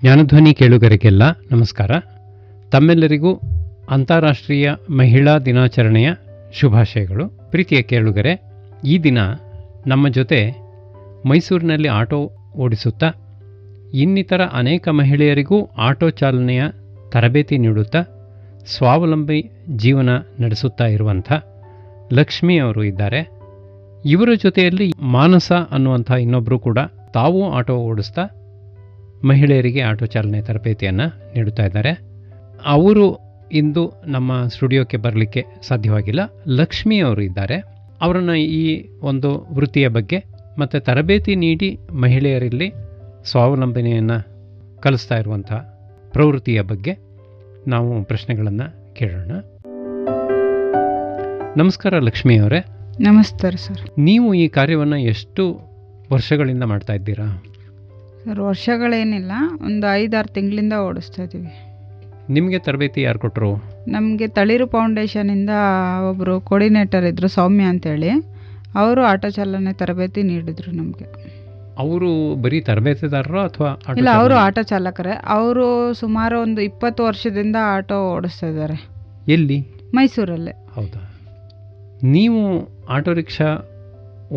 ಜ್ಞಾನಧ್ವನಿ ಕೇಳುಗರಿಗೆಲ್ಲ ನಮಸ್ಕಾರ. ತಮ್ಮೆಲ್ಲರಿಗೂ ಅಂತಾರಾಷ್ಟ್ರೀಯ ಮಹಿಳಾ ದಿನಾಚರಣೆಯ ಶುಭಾಶಯಗಳು. ಪ್ರೀತಿಯ ಕೇಳುಗರೆ, ಈ ದಿನ ನಮ್ಮ ಜೊತೆ ಮೈಸೂರಿನಲ್ಲಿ ಆಟೋ ಓಡಿಸುತ್ತಾ ಇನ್ನಿತರ ಅನೇಕ ಮಹಿಳೆಯರಿಗೂ ಆಟೋ ಚಾಲನೆಯ ತರಬೇತಿ ನೀಡುತ್ತಾ ಸ್ವಾವಲಂಬಿ ಜೀವನ ನಡೆಸುತ್ತಾ ಇರುವಂಥ ಲಕ್ಷ್ಮಿ ಅವರು ಇದ್ದಾರೆ. ಇವರ ಜೊತೆಯಲ್ಲಿ ಮಾನಸ ಅನ್ನುವಂಥ ಇನ್ನೊಬ್ಬರು ಕೂಡ ತಾವು ಆಟೋ ಓಡಿಸ್ತಾ ಮಹಿಳೆಯರಿಗೆ ಆಟೋ ಚಾಲನೆ ತರಬೇತಿಯನ್ನು ನೀಡುತ್ತಾ ಇದ್ದಾರೆ. ಅವರು ಇಂದು ನಮ್ಮ ಸ್ಟುಡಿಯೋಕ್ಕೆ ಬರಲಿಕ್ಕೆ ಸಾಧ್ಯವಾಗಿಲ್ಲ. ಲಕ್ಷ್ಮಿ ಅವರು ಇದ್ದಾರೆ. ಅವರನ್ನು ಈ ಒಂದು ವೃತ್ತಿಯ ಬಗ್ಗೆ ಮತ್ತು ತರಬೇತಿ ನೀಡಿ ಮಹಿಳೆಯರಲ್ಲಿ ಸ್ವಾವಲಂಬನೆಯನ್ನು ಕಲಿಸ್ತಾ ಇರುವಂಥ ಪ್ರವೃತ್ತಿಯ ಬಗ್ಗೆ ನಾವು ಪ್ರಶ್ನೆಗಳನ್ನು ಕೇಳೋಣ. ನಮಸ್ಕಾರ ಲಕ್ಷ್ಮಿ ಅವರೇ. ನಮಸ್ಕಾರ ಸರ್. ನೀವು ಈ ಕಾರ್ಯವನ್ನು ಎಷ್ಟು ವರ್ಷಗಳಿಂದ ಮಾಡ್ತಾ ಇದ್ದೀರಾ? ಸರ್, ವರ್ಷಗಳೇನಿಲ್ಲ, ಒಂದು 5-6 ತಿಂಗಳಿಂದ ಓಡಿಸ್ತಾ ಇದ್ದೀವಿ. ನಿಮಗೆ ತರಬೇತಿ ಯಾರು ಕೊಟ್ಟರು? ನಮಗೆ ತಳಿರು ಫೌಂಡೇಶನಿಂದ ಒಬ್ಬರು ಕೋರ್ಡಿನೇಟರ್ ಇದ್ದರು, ಸೌಮ್ಯ ಅಂತೇಳಿ. ಅವರು ಆಟೋ ಚಾಲನೆ ತರಬೇತಿ ನೀಡಿದರು ನಮಗೆ. ಅವರು ಬರೀ ತರಬೇತಿದಾರರು ಅಥವಾ? ಇಲ್ಲ, ಅವರು ಆಟೋ ಚಾಲಕರೇ. ಅವರು ಸುಮಾರು ಒಂದು 20 ವರ್ಷದಿಂದ ಆಟೋ ಓಡಿಸ್ತಾ ಇದ್ದಾರೆ. ಎಲ್ಲಿ? ಮೈಸೂರಲ್ಲೇ. ಹೌದಾ? ನೀವು ಆಟೋ ರಿಕ್ಷಾ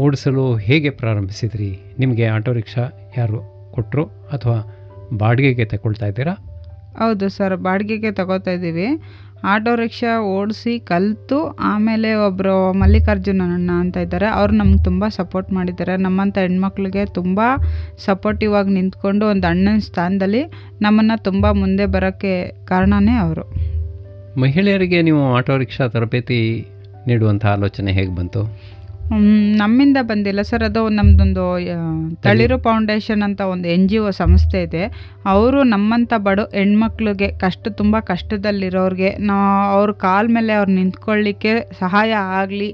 ಓಡಿಸಲು ಹೇಗೆ ಪ್ರಾರಂಭಿಸಿದ್ರಿ? ನಿಮಗೆ ಆಟೋ ರಿಕ್ಷಾ ಯಾರು ಕೊಟ್ಟರು ಅಥವಾ ಬಾಡಿಗೆಗೆ ತಗೊಳ್ತಾ ಇದ್ದೀರಾ? ಹೌದು ಸರ್, ಬಾಡಿಗೆಗೆ ತಗೋತಾ ಇದ್ದೀವಿ. ಆಟೋ ರಿಕ್ಷಾ ಓಡಿಸಿ ಕಲಿತು ಆಮೇಲೆ ಒಬ್ಬರು ಮಲ್ಲಿಕಾರ್ಜುನ ಅಣ್ಣ ಅಂತ ಇದ್ದಾರೆ. ಅವರು ನಮ್ಗೆ ತುಂಬ ಸಪೋರ್ಟ್ ಮಾಡಿದ್ದಾರೆ. ನಮ್ಮಂಥ ಹೆಣ್ಮಕ್ಳಿಗೆ ತುಂಬ ಸಪೋರ್ಟಿವ್ ಆಗಿ ನಿಂತ್ಕೊಂಡು ಒಂದು ಅಣ್ಣನ ಸ್ಥಾನದಲ್ಲಿ ನಮ್ಮನ್ನು ತುಂಬ ಮುಂದೆ ಬರೋಕ್ಕೆ ಕಾರಣನೇ ಅವರು. ಮಹಿಳೆಯರಿಗೆ ನೀವು ಆಟೋ ರಿಕ್ಷಾ ತರಬೇತಿ ನೀಡುವಂಥ ಆಲೋಚನೆ ಹೇಗೆ ಬಂತು? ನಮ್ಮಿಂದ ಬಂದಿಲ್ಲ ಸರ್. ಅದು ನಮ್ಮದೊಂದು ತಳಿರು ಫೌಂಡೇಶನ್ ಅಂತ ಒಂದು NGO ಸಂಸ್ಥೆ ಇದೆ. ಅವರು ನಮ್ಮಂಥ ಬಡ ಹೆಣ್ಮಕ್ಳಿಗೆ ತುಂಬ ಕಷ್ಟದಲ್ಲಿರೋರಿಗೆ ಅವ್ರ ಕಾಲ ಮೇಲೆ ಅವ್ರು ನಿಂತ್ಕೊಳ್ಳಿಕ್ಕೆ ಸಹಾಯ ಆಗಲಿ,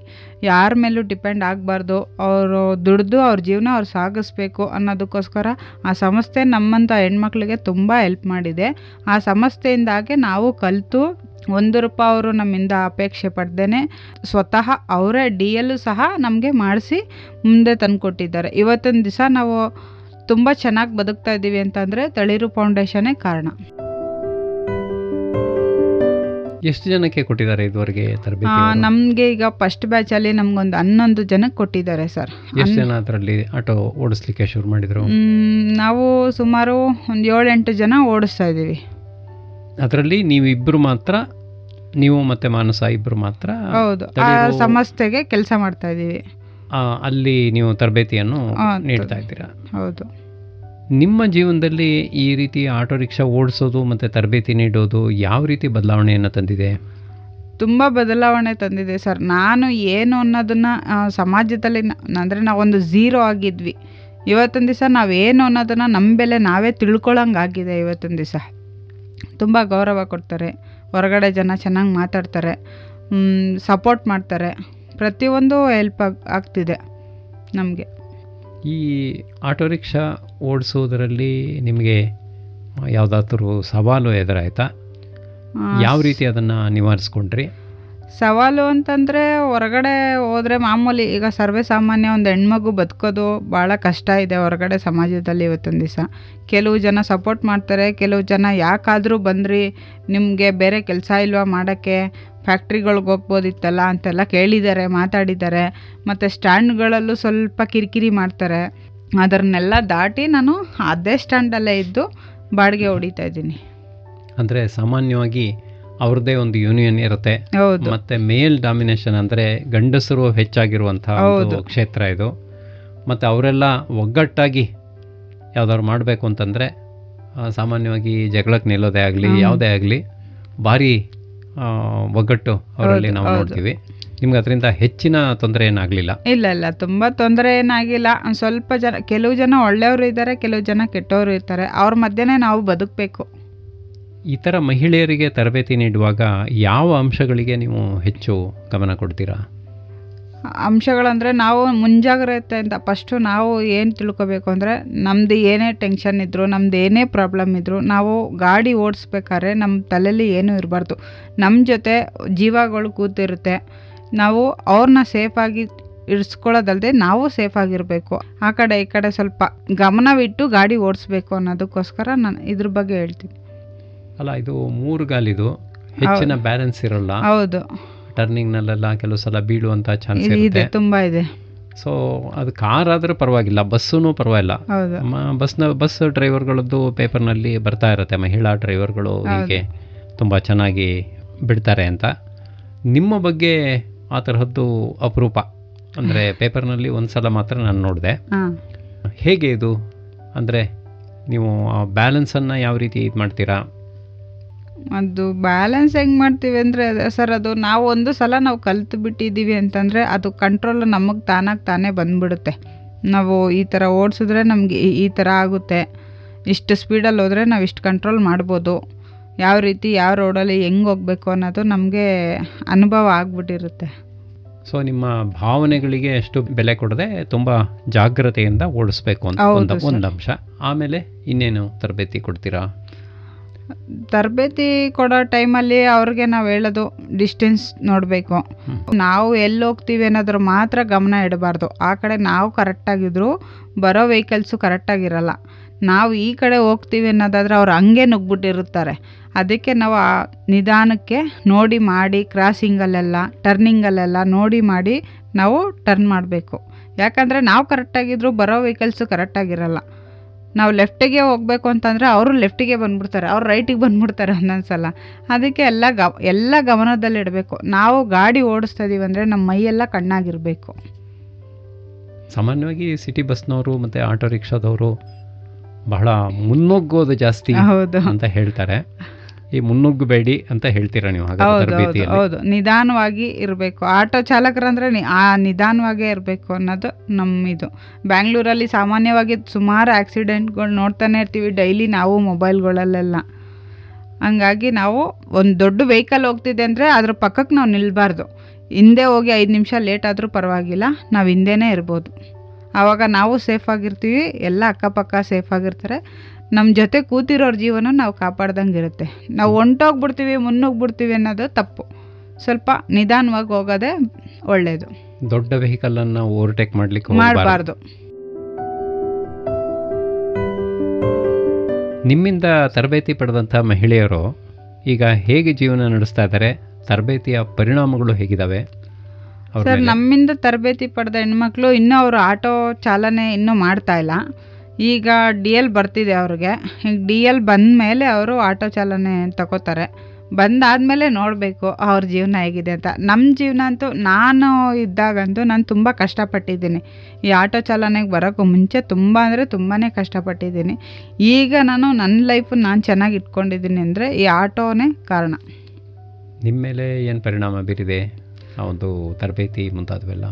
ಯಾರ ಮೇಲೂ ಡಿಪೆಂಡ್ ಆಗಬಾರ್ದು, ಅವರು ದುಡಿದು ಅವ್ರ ಜೀವನ ಅವ್ರು ಸಾಗಿಸ್ಬೇಕು ಅನ್ನೋದಕ್ಕೋಸ್ಕರ ಆ ಸಂಸ್ಥೆ ನಮ್ಮಂಥ ಹೆಣ್ಮಕ್ಳಿಗೆ ತುಂಬ ಹೆಲ್ಪ್ ಮಾಡಿದೆ. ಆ ಸಂಸ್ಥೆಯಿಂದಾಗೆ ನಾವು ಕಲಿತು ₹1 ಅವರು ನಮ್ಮಿಂದ ಅಪೇಕ್ಷೆ ಪಡ್ದೇನೆ ಸ್ವತಃ ಅವರೇ DL ಸಹ ನಮಗೆ ಮಾಡಿಸಿ ಮುಂದೆ ತಂದುಕೊಟ್ಟಿದ್ದಾರೆ. ಇವತ್ತಿನ ದಿವಸ ನಾವು ತುಂಬ ಚೆನ್ನಾಗಿ ಬದುಕ್ತಾ ಇದ್ದೀವಿ ಅಂತಂದರೆ ತಳಿರು ಫೌಂಡೇಶನ್ನೇ ಕಾರಣ. ಎಷ್ಟು ಜನಕ್ಕೆ ಕೊಟ್ಟಿದ್ದಾರೆ ಇದುವರೆಗೆ ತರಬೇತಿ? ನಮಗೆ ಈಗ ಫಸ್ಟ್ ಬ್ಯಾಚಲ್ಲಿ ನಮಗೊಂದು 11 ಜನಕ್ಕೆ ಕೊಟ್ಟಿದ್ದಾರೆ ಸರ್. ಎಷ್ಟು ಜನ ಅದರಲ್ಲಿ ಆಟೋ ಓಡಿಸ್ಲಿಕ್ಕೆ ಶುರು ಮಾಡಿದರು? ನಾವು ಸುಮಾರು ಒಂದು 7-8 ಜನ ಓಡಿಸ್ತಾ ಇದ್ದೀವಿ. ಅದರಲ್ಲಿ ನೀವು ಇಬ್ಬರು ಮಾತ್ರ, ನೀವು ಮತ್ತು ಮಾನಸ ಇಬ್ಬರು ಮಾತ್ರ? ಹೌದು, ಆ ಸಂಸ್ಥೆಗೆ ಕೆಲಸ ಮಾಡ್ತಾ ಇದ್ದೀವಿ. ಅಲ್ಲಿ ನೀವು ತರಬೇತಿಯನ್ನು ನೀಡ್ತಾ ಇದ್ದೀರಾ? ಹೌದು. ನಿಮ್ಮ ಜೀವನದಲ್ಲಿ ಈ ರೀತಿ ಆಟೋ ರಿಕ್ಷಾ ಓಡಿಸೋದು ಮತ್ತು ತರಬೇತಿ ನೀಡೋದು ಯಾವ ರೀತಿ ಬದಲಾವಣೆಯನ್ನು ತಂದಿದೆ? ತುಂಬ ಬದಲಾವಣೆ ತಂದಿದೆ ಸರ್. ನಾನು ಏನು ಅನ್ನೋದನ್ನು ಸಮಾಜದಲ್ಲಿ ಅಂದರೆ ನಾವೊಂದು ಝೀರೋ ಆಗಿದ್ವಿ. ಇವತ್ತಿನ ದಿವಸ ನಾವೇನು ಅನ್ನೋದನ್ನು ನಮ್ಮ ಬೆಲೆ ನಾವೇ ತಿಳ್ಕೊಳ್ಳೋಂಗಾಗಿದೆ. ಇವತ್ತಿನ ದಿವಸ ತುಂಬ ಗೌರವ ಕೊಡ್ತಾರೆ, ಹೊರಗಡೆ ಜನ ಚೆನ್ನಾಗಿ ಮಾತಾಡ್ತಾರೆ, ಸಪೋರ್ಟ್ ಮಾಡ್ತಾರೆ, ಪ್ರತಿಯೊಂದು ಹೆಲ್ಪ್ ಆಗ್ತಿದೆ ನಮಗೆ. ಈ ಆಟೋ ರಿಕ್ಷಾ ಓಡಿಸೋದರಲ್ಲಿ ನಿಮಗೆ ಯಾವುದಾದ್ರೂ ಸವಾಲು ಎದುರಾಯ್ತಾ? ಯಾವ ರೀತಿ ಅದನ್ನು ನಿವಾರಿಸ್ಕೊಂಡ್ರಿ? ಸವಾಲು ಅಂತಂದರೆ ಹೊರಗಡೆ ಹೋದರೆ ಮಾಮೂಲಿ, ಈಗ ಸರ್ವೇ ಸಾಮಾನ್ಯ ಒಂದು ಹೆಣ್ಮಗು ಬದುಕೋದು ಭಾಳ ಕಷ್ಟ ಇದೆ ಹೊರಗಡೆ ಸಮಾಜದಲ್ಲಿ ಇವತ್ತಿನ ದಿವಸ. ಕೆಲವು ಜನ ಸಪೋರ್ಟ್ ಮಾಡ್ತಾರೆ, ಕೆಲವು ಜನ ಯಾಕಾದರೂ ಬಂದ್ರಿ, ನಿಮಗೆ ಬೇರೆ ಕೆಲಸ ಇಲ್ವಾ ಮಾಡೋಕ್ಕೆ, ಫ್ಯಾಕ್ಟ್ರಿಗಳ್ಗೆ ಹೋಗ್ಬೋದಿತ್ತಲ್ಲ ಅಂತೆಲ್ಲ ಕೇಳಿದ್ದಾರೆ, ಮಾತಾಡಿದ್ದಾರೆ. ಮತ್ತು ಸ್ಟ್ಯಾಂಡ್ಗಳಲ್ಲೂ ಸ್ವಲ್ಪ ಕಿರಿಕಿರಿ ಮಾಡ್ತಾರೆ. ಅದನ್ನೆಲ್ಲ ದಾಟಿ ನಾನು ಅದೇ ಸ್ಟ್ಯಾಂಡಲ್ಲೇ ಇದ್ದು ಬಾಡಿಗೆ ಹೊಡಿತಾ ಇದ್ದೀನಿ. ಅಂದರೆ ಸಾಮಾನ್ಯವಾಗಿ ಅವ್ರದ್ದೇ ಒಂದು ಯೂನಿಯನ್ ಇರುತ್ತೆ. ಹೌದು. ಮತ್ತು ಮೇಲ್ ಡಾಮಿನೇಷನ್ ಅಂದರೆ ಗಂಡಸರು ಹೆಚ್ಚಾಗಿರುವಂಥ ಒಂದು ಕ್ಷೇತ್ರ ಇದು. ಮತ್ತು ಅವರೆಲ್ಲ ಒಗ್ಗಟ್ಟಾಗಿ ಯಾವ್ದಾದ್ರು ಮಾಡಬೇಕು ಅಂತಂದರೆ ಸಾಮಾನ್ಯವಾಗಿ ಜಗಳಕ್ಕೆ ನಿಲ್ಲೋದೇ ಆಗಲಿ, ಯಾವುದೇ ಆಗಲಿ, ಭಾರಿ ಒಗ್ಗಟ್ಟು ಅವರಲ್ಲಿ ನಾವು ನೋಡ್ತೀವಿ. ನಿಮ್ಗೆ ಅದರಿಂದ ಹೆಚ್ಚಿನ ತೊಂದರೆ ಏನಾಗಲಿಲ್ಲ? ಇಲ್ಲ, ತುಂಬ ತೊಂದರೆ ಏನಾಗಿಲ್ಲ. ಸ್ವಲ್ಪ ಜನ, ಕೆಲವು ಜನ ಒಳ್ಳೆಯವರು ಇದ್ದಾರೆ, ಕೆಲವು ಜನ ಕೆಟ್ಟವರು ಇರ್ತಾರೆ. ಅವ್ರ ಮಧ್ಯೆನೇ ನಾವು ಬದುಕಬೇಕು. ಈ ಥರ ಮಹಿಳೆಯರಿಗೆ ತರಬೇತಿ ನೀಡುವಾಗ ಯಾವ ಅಂಶಗಳಿಗೆ ನೀವು ಹೆಚ್ಚು ಗಮನ ಕೊಡ್ತೀರಾ? ಅಂಶಗಳಂದರೆ ನಾವು ಮುಂಜಾಗ್ರತೆ ಅಂತ ಫಸ್ಟು ನಾವು ಏನು ತಿಳ್ಕೊಬೇಕು ಅಂದರೆ, ನಮ್ಮದು ಏನೇ ಟೆನ್ಷನ್ ಇದ್ದರೂ, ನಮ್ಮದು ಏನೇ ಪ್ರಾಬ್ಲಮ್ ಇದ್ದರೂ, ನಾವು ಗಾಡಿ ಓಡಿಸ್ಬೇಕಾದ್ರೆ ನಮ್ಮ ತಲೆಯಲ್ಲಿ ಏನೂ ಇರಬಾರ್ದು. ನಮ್ಮ ಜೊತೆ ಜೀವಗಳು ಕೂತಿರುತ್ತೆ. ನಾವು ಅವ್ರನ್ನ ಸೇಫಾಗಿ ಇರಿಸ್ಕೊಳ್ಳೋದಲ್ಲದೆ ನಾವು ಸೇಫ್ ಆಗಿರಬೇಕು. ಆ ಕಡೆ ಈ ಕಡೆ ಸ್ವಲ್ಪ ಗಮನವಿಟ್ಟು ಗಾಡಿ ಓಡಿಸ್ಬೇಕು ಅನ್ನೋದಕ್ಕೋಸ್ಕರ ನಾನು ಇದ್ರ ಬಗ್ಗೆ ಹೇಳ್ತೀನಿ. ಅಲ್ಲ, ಇದು 3 ಗಾಲಿದು ಹೆಚ್ಚಿನ ಬ್ಯಾಲೆನ್ಸ್ ಇರಲ್ಲ. ಹೌದು, ಟರ್ನಿಂಗ್ನಲ್ಲೆಲ್ಲ ಕೆಲವು ಸಲ ಬೀಳುವಂಥ ಚಾನ್ಸ್ ಇದೆ, ಇರುತ್ತೆ. ತುಂಬ ಇದೆ. ಸೊ ಅದು ಕಾರ್ ಆದರೂ ಪರವಾಗಿಲ್ಲ, ಬಸ್ಸೂ ಪರವಾಗಿಲ್ಲ. ಹೌದು, ಬಸ್ ಡ್ರೈವರ್ಗಳದ್ದು ಪೇಪರ್ನಲ್ಲಿ ಬರ್ತಾ ಇರುತ್ತೆ, ಮಹಿಳಾ ಡ್ರೈವರ್ಗಳು ಹೀಗೆ ತುಂಬ ಚೆನ್ನಾಗಿ ಬಿಡ್ತಾರೆ ಅಂತ. ನಿಮ್ಮ ಬಗ್ಗೆ ಆ ತರಹದ್ದು ಅಪರೂಪ ಅಂದರೆ ಪೇಪರ್ನಲ್ಲಿ ಒಂದು ಸಲ ಮಾತ್ರ ನಾನು ನೋಡಿದೆ. ಹೇಗೆ ಇದು ಅಂದರೆ ನೀವು ಆ ಬ್ಯಾಲೆನ್ಸನ್ನು ಯಾವ ರೀತಿ ಇದು ಮಾಡ್ತೀರಾ? ಅದು ಬ್ಯಾಲೆನ್ಸ್ ಹೆಂಗೆ ಮಾಡ್ತೀವಿ ಅಂದರೆ ಸರ್, ಅದು ನಾವು ಒಂದು ಸಲ ನಾವು ಕಲ್ತು ಬಿಟ್ಟಿದ್ದೀವಿ ಅಂತಂದರೆ ಅದು ಕಂಟ್ರೋಲ್ ನಮಗೆ ತಾನೇ ಬಂದ್ಬಿಡುತ್ತೆ. ನಾವು ಈ ಥರ ಓಡಿಸಿದ್ರೆ ನಮಗೆ ಈ ಥರ ಆಗುತ್ತೆ, ಇಷ್ಟು ಸ್ಪೀಡಲ್ಲಿ ಹೋದರೆ ನಾವು ಇಷ್ಟು ಕಂಟ್ರೋಲ್ ಮಾಡ್ಬೋದು, ಯಾವ ರೀತಿ ಯಾವ ರೋಡಲ್ಲಿ ಹೆಂಗೆ ಹೋಗಬೇಕು ಅನ್ನೋದು ನಮಗೆ ಅನುಭವ ಆಗ್ಬಿಟ್ಟಿರುತ್ತೆ. ಸೊ ನಿಮ್ಮ ಭಾವನೆಗಳಿಗೆ ಎಷ್ಟು ಬೆಲೆ ಕೊಡದೆ ತುಂಬ ಜಾಗ್ರತೆಯಿಂದ ಓಡಿಸ್ಬೇಕು ಅಂತ ಒಂದು ಅಂಶ. ಆಮೇಲೆ ಇನ್ನೇನು ತರಬೇತಿ ಕೊಡ್ತೀರಾ? ತರಬೇತಿ ಕೊಡೋ ಟೈಮಲ್ಲಿ ಅವ್ರಿಗೆ ನಾವು ಹೇಳೋದು ಡಿಸ್ಟೆನ್ಸ್ ನೋಡಬೇಕು. ನಾವು ಎಲ್ಲಿ ಹೋಗ್ತೀವಿ ಅನ್ನೋದ್ರ ಮಾತ್ರ ಗಮನ ಇಡಬಾರ್ದು. ಆ ಕಡೆ ನಾವು ಕರೆಕ್ಟಾಗಿದ್ರು ಬರೋ ವೆಹಿಕಲ್ಸು ಕರೆಕ್ಟಾಗಿರಲ್ಲ. ನಾವು ಈ ಕಡೆ ಹೋಗ್ತೀವಿ ಅನ್ನೋದಾದರೆ ಅವ್ರು ಹಂಗೆ ನುಗ್ಬಿಟ್ಟಿರುತ್ತಾರೆ. ಅದಕ್ಕೆ ನಾವು ಆ ನಿಧಾನಕ್ಕೆ ನೋಡಿ ಮಾಡಿ, ಕ್ರಾಸಿಂಗಲ್ಲೆಲ್ಲ ಟರ್ನಿಂಗಲ್ಲೆಲ್ಲ ನೋಡಿ ಮಾಡಿ ನಾವು ಟರ್ನ್ ಮಾಡಬೇಕು. ಯಾಕಂದರೆ ನಾವು ಕರೆಕ್ಟಾಗಿದ್ರು ಬರೋ ವೆಹಿಕಲ್ಸು ಕರೆಕ್ಟಾಗಿರಲ್ಲ. ನಾವು ಲೆಫ್ಟಿಗೆ ಹೋಗಬೇಕು ಅಂತಂದರೆ ಅವರು ಲೆಫ್ಟಿಗೆ ಬಂದುಬಿಡ್ತಾರೆ, ಅವ್ರು ರೈಟಿಗೆ ಬಂದುಬಿಡ್ತಾರೆ ಒಂದೊಂದು ಸಲ. ಅದಕ್ಕೆ ಎಲ್ಲ ಗಮನದಲ್ಲಿಡಬೇಕು. ನಾವು ಗಾಡಿ ಓಡಿಸ್ತಾ ಇದೀವಿ ಅಂದರೆ ನಮ್ಮ ಮೈಯೆಲ್ಲ ಕಣ್ಣಾಗಿರಬೇಕು. ಸಾಮಾನ್ಯವಾಗಿ ಸಿಟಿ ಬಸ್ನವರು ಮತ್ತು ಆಟೋ ರಿಕ್ಷಾದವರು ಬಹಳ ಮುನ್ನುಗ್ಗೋದು ಜಾಸ್ತಿ ಅಂತ ಹೇಳ್ತಾರೆ. ಈ ಮುನ್ನುಗ್ಗಬೇಡಿ ಅಂತ ಹೇಳ್ತೀರಾ ನೀವು? ಹೌದು, ನಿಧಾನವಾಗಿ ಇರಬೇಕು. ಆಟೋ ಚಾಲಕರಂದ್ರೆ ನಿಧಾನವಾಗೇ ಇರಬೇಕು ಅನ್ನೋದು ನಮ್ಮಿದು. ಬ್ಯಾಂಗ್ಳೂರಲ್ಲಿ ಸಾಮಾನ್ಯವಾಗಿ ಸುಮಾರು ಆಕ್ಸಿಡೆಂಟ್ಗಳು ನೋಡ್ತಾನೆ ಇರ್ತೀವಿ ಡೈಲಿ ನಾವು ಮೊಬೈಲ್ಗಳಲ್ಲೆಲ್ಲ. ಹಂಗಾಗಿ ನಾವು ಒಂದು ದೊಡ್ಡ ವೆಹಿಕಲ್ ಹೋಗ್ತಿದೆ ಅಂದರೆ ಅದ್ರ ಪಕ್ಕಕ್ಕೆ ನಾವು ನಿಲ್ಲಬಾರ್ದು. ಹಿಂದೆ ಹೋಗಿ 5 ನಿಮಿಷ ಲೇಟ್ ಆದರೂ ಪರವಾಗಿಲ್ಲ, ನಾವು ಹಿಂದೆನೇ ಇರ್ಬೋದು. ಆವಾಗ ನಾವು ಸೇಫಾಗಿರ್ತೀವಿ, ಎಲ್ಲ ಅಕ್ಕಪಕ್ಕ ಸೇಫಾಗಿರ್ತಾರೆ. ನಮ್ಮ ಜೊತೆ ಕೂತಿರೋರ ಜೀವನ ನಾವು ಕಾಪಾಡ್ದಂಗೆ ಇರುತ್ತೆ. ನಾವು ಹೊಂಟೋಗ್ಬಿಡ್ತೀವಿ, ಮುನ್ನುಗ್ಬಿಡ್ತೀವಿ ಅನ್ನೋದು ತಪ್ಪು. ಸ್ವಲ್ಪ ನಿಧಾನವಾಗಿ ಹೋಗೋದೇ ಒಳ್ಳೆಯದು. ದೊಡ್ಡ ವೆಹಿಕಲನ್ನು ಓವರ್ಟೇಕ್ ಮಾಡಬಾರ್ದು. ನಿಮ್ಮಿಂದ ತರಬೇತಿ ಪಡೆದಂಥ ಮಹಿಳೆಯರು ಈಗ ಹೇಗೆ ಜೀವನ ನಡೆಸ್ತಾ ಇದ್ದಾರೆ? ತರಬೇತಿಯ ಪರಿಣಾಮಗಳು ಹೇಗಿದ್ದಾವೆ? ಸರ್, ನಮ್ಮಿಂದ ತರಬೇತಿ ಪಡೆದ ಹೆಣ್ಮಕ್ಳು ಇನ್ನೂ ಅವರು ಆಟೋ ಚಾಲನೆ ಇನ್ನೂ ಮಾಡ್ತಾ ಇಲ್ಲ. ಈಗ DL ಬರ್ತಿದೆ ಅವ್ರಿಗೆ. ಈಗ DL ಬಂದ ಮೇಲೆ ಅವರು ಆಟೋ ಚಾಲನೆ ತಗೋತಾರೆ. ಬಂದಾದಮೇಲೆ ನೋಡಬೇಕು ಅವ್ರ ಜೀವನ ಹೇಗಿದೆ ಅಂತ. ನಮ್ಮ ಜೀವನ ಅಂತೂ ನಾನು ಇದ್ದಾಗಂತೂ ನಾನು ತುಂಬ ಕಷ್ಟಪಟ್ಟಿದ್ದೀನಿ. ಈ ಆಟೋ ಚಾಲನೆಗೆ ಬರೋಕ್ಕೂ ಮುಂಚೆ ತುಂಬ ಅಂದರೆ ತುಂಬಾ ಕಷ್ಟಪಟ್ಟಿದ್ದೀನಿ. ಈಗ ನನ್ನ ಲೈಫು ನಾನು ಚೆನ್ನಾಗಿ ಇಟ್ಕೊಂಡಿದ್ದೀನಿ ಅಂದರೆ ಈ ಆಟೋನೇ ಕಾರಣ. ನಿಮ್ಮ ಮೇಲೆ ಏನು ಪರಿಣಾಮ ಬೀರಿದೆ ಆ ಒಂದು ತರಬೇತಿ ಮುಂತಾದವೆಲ್ಲ?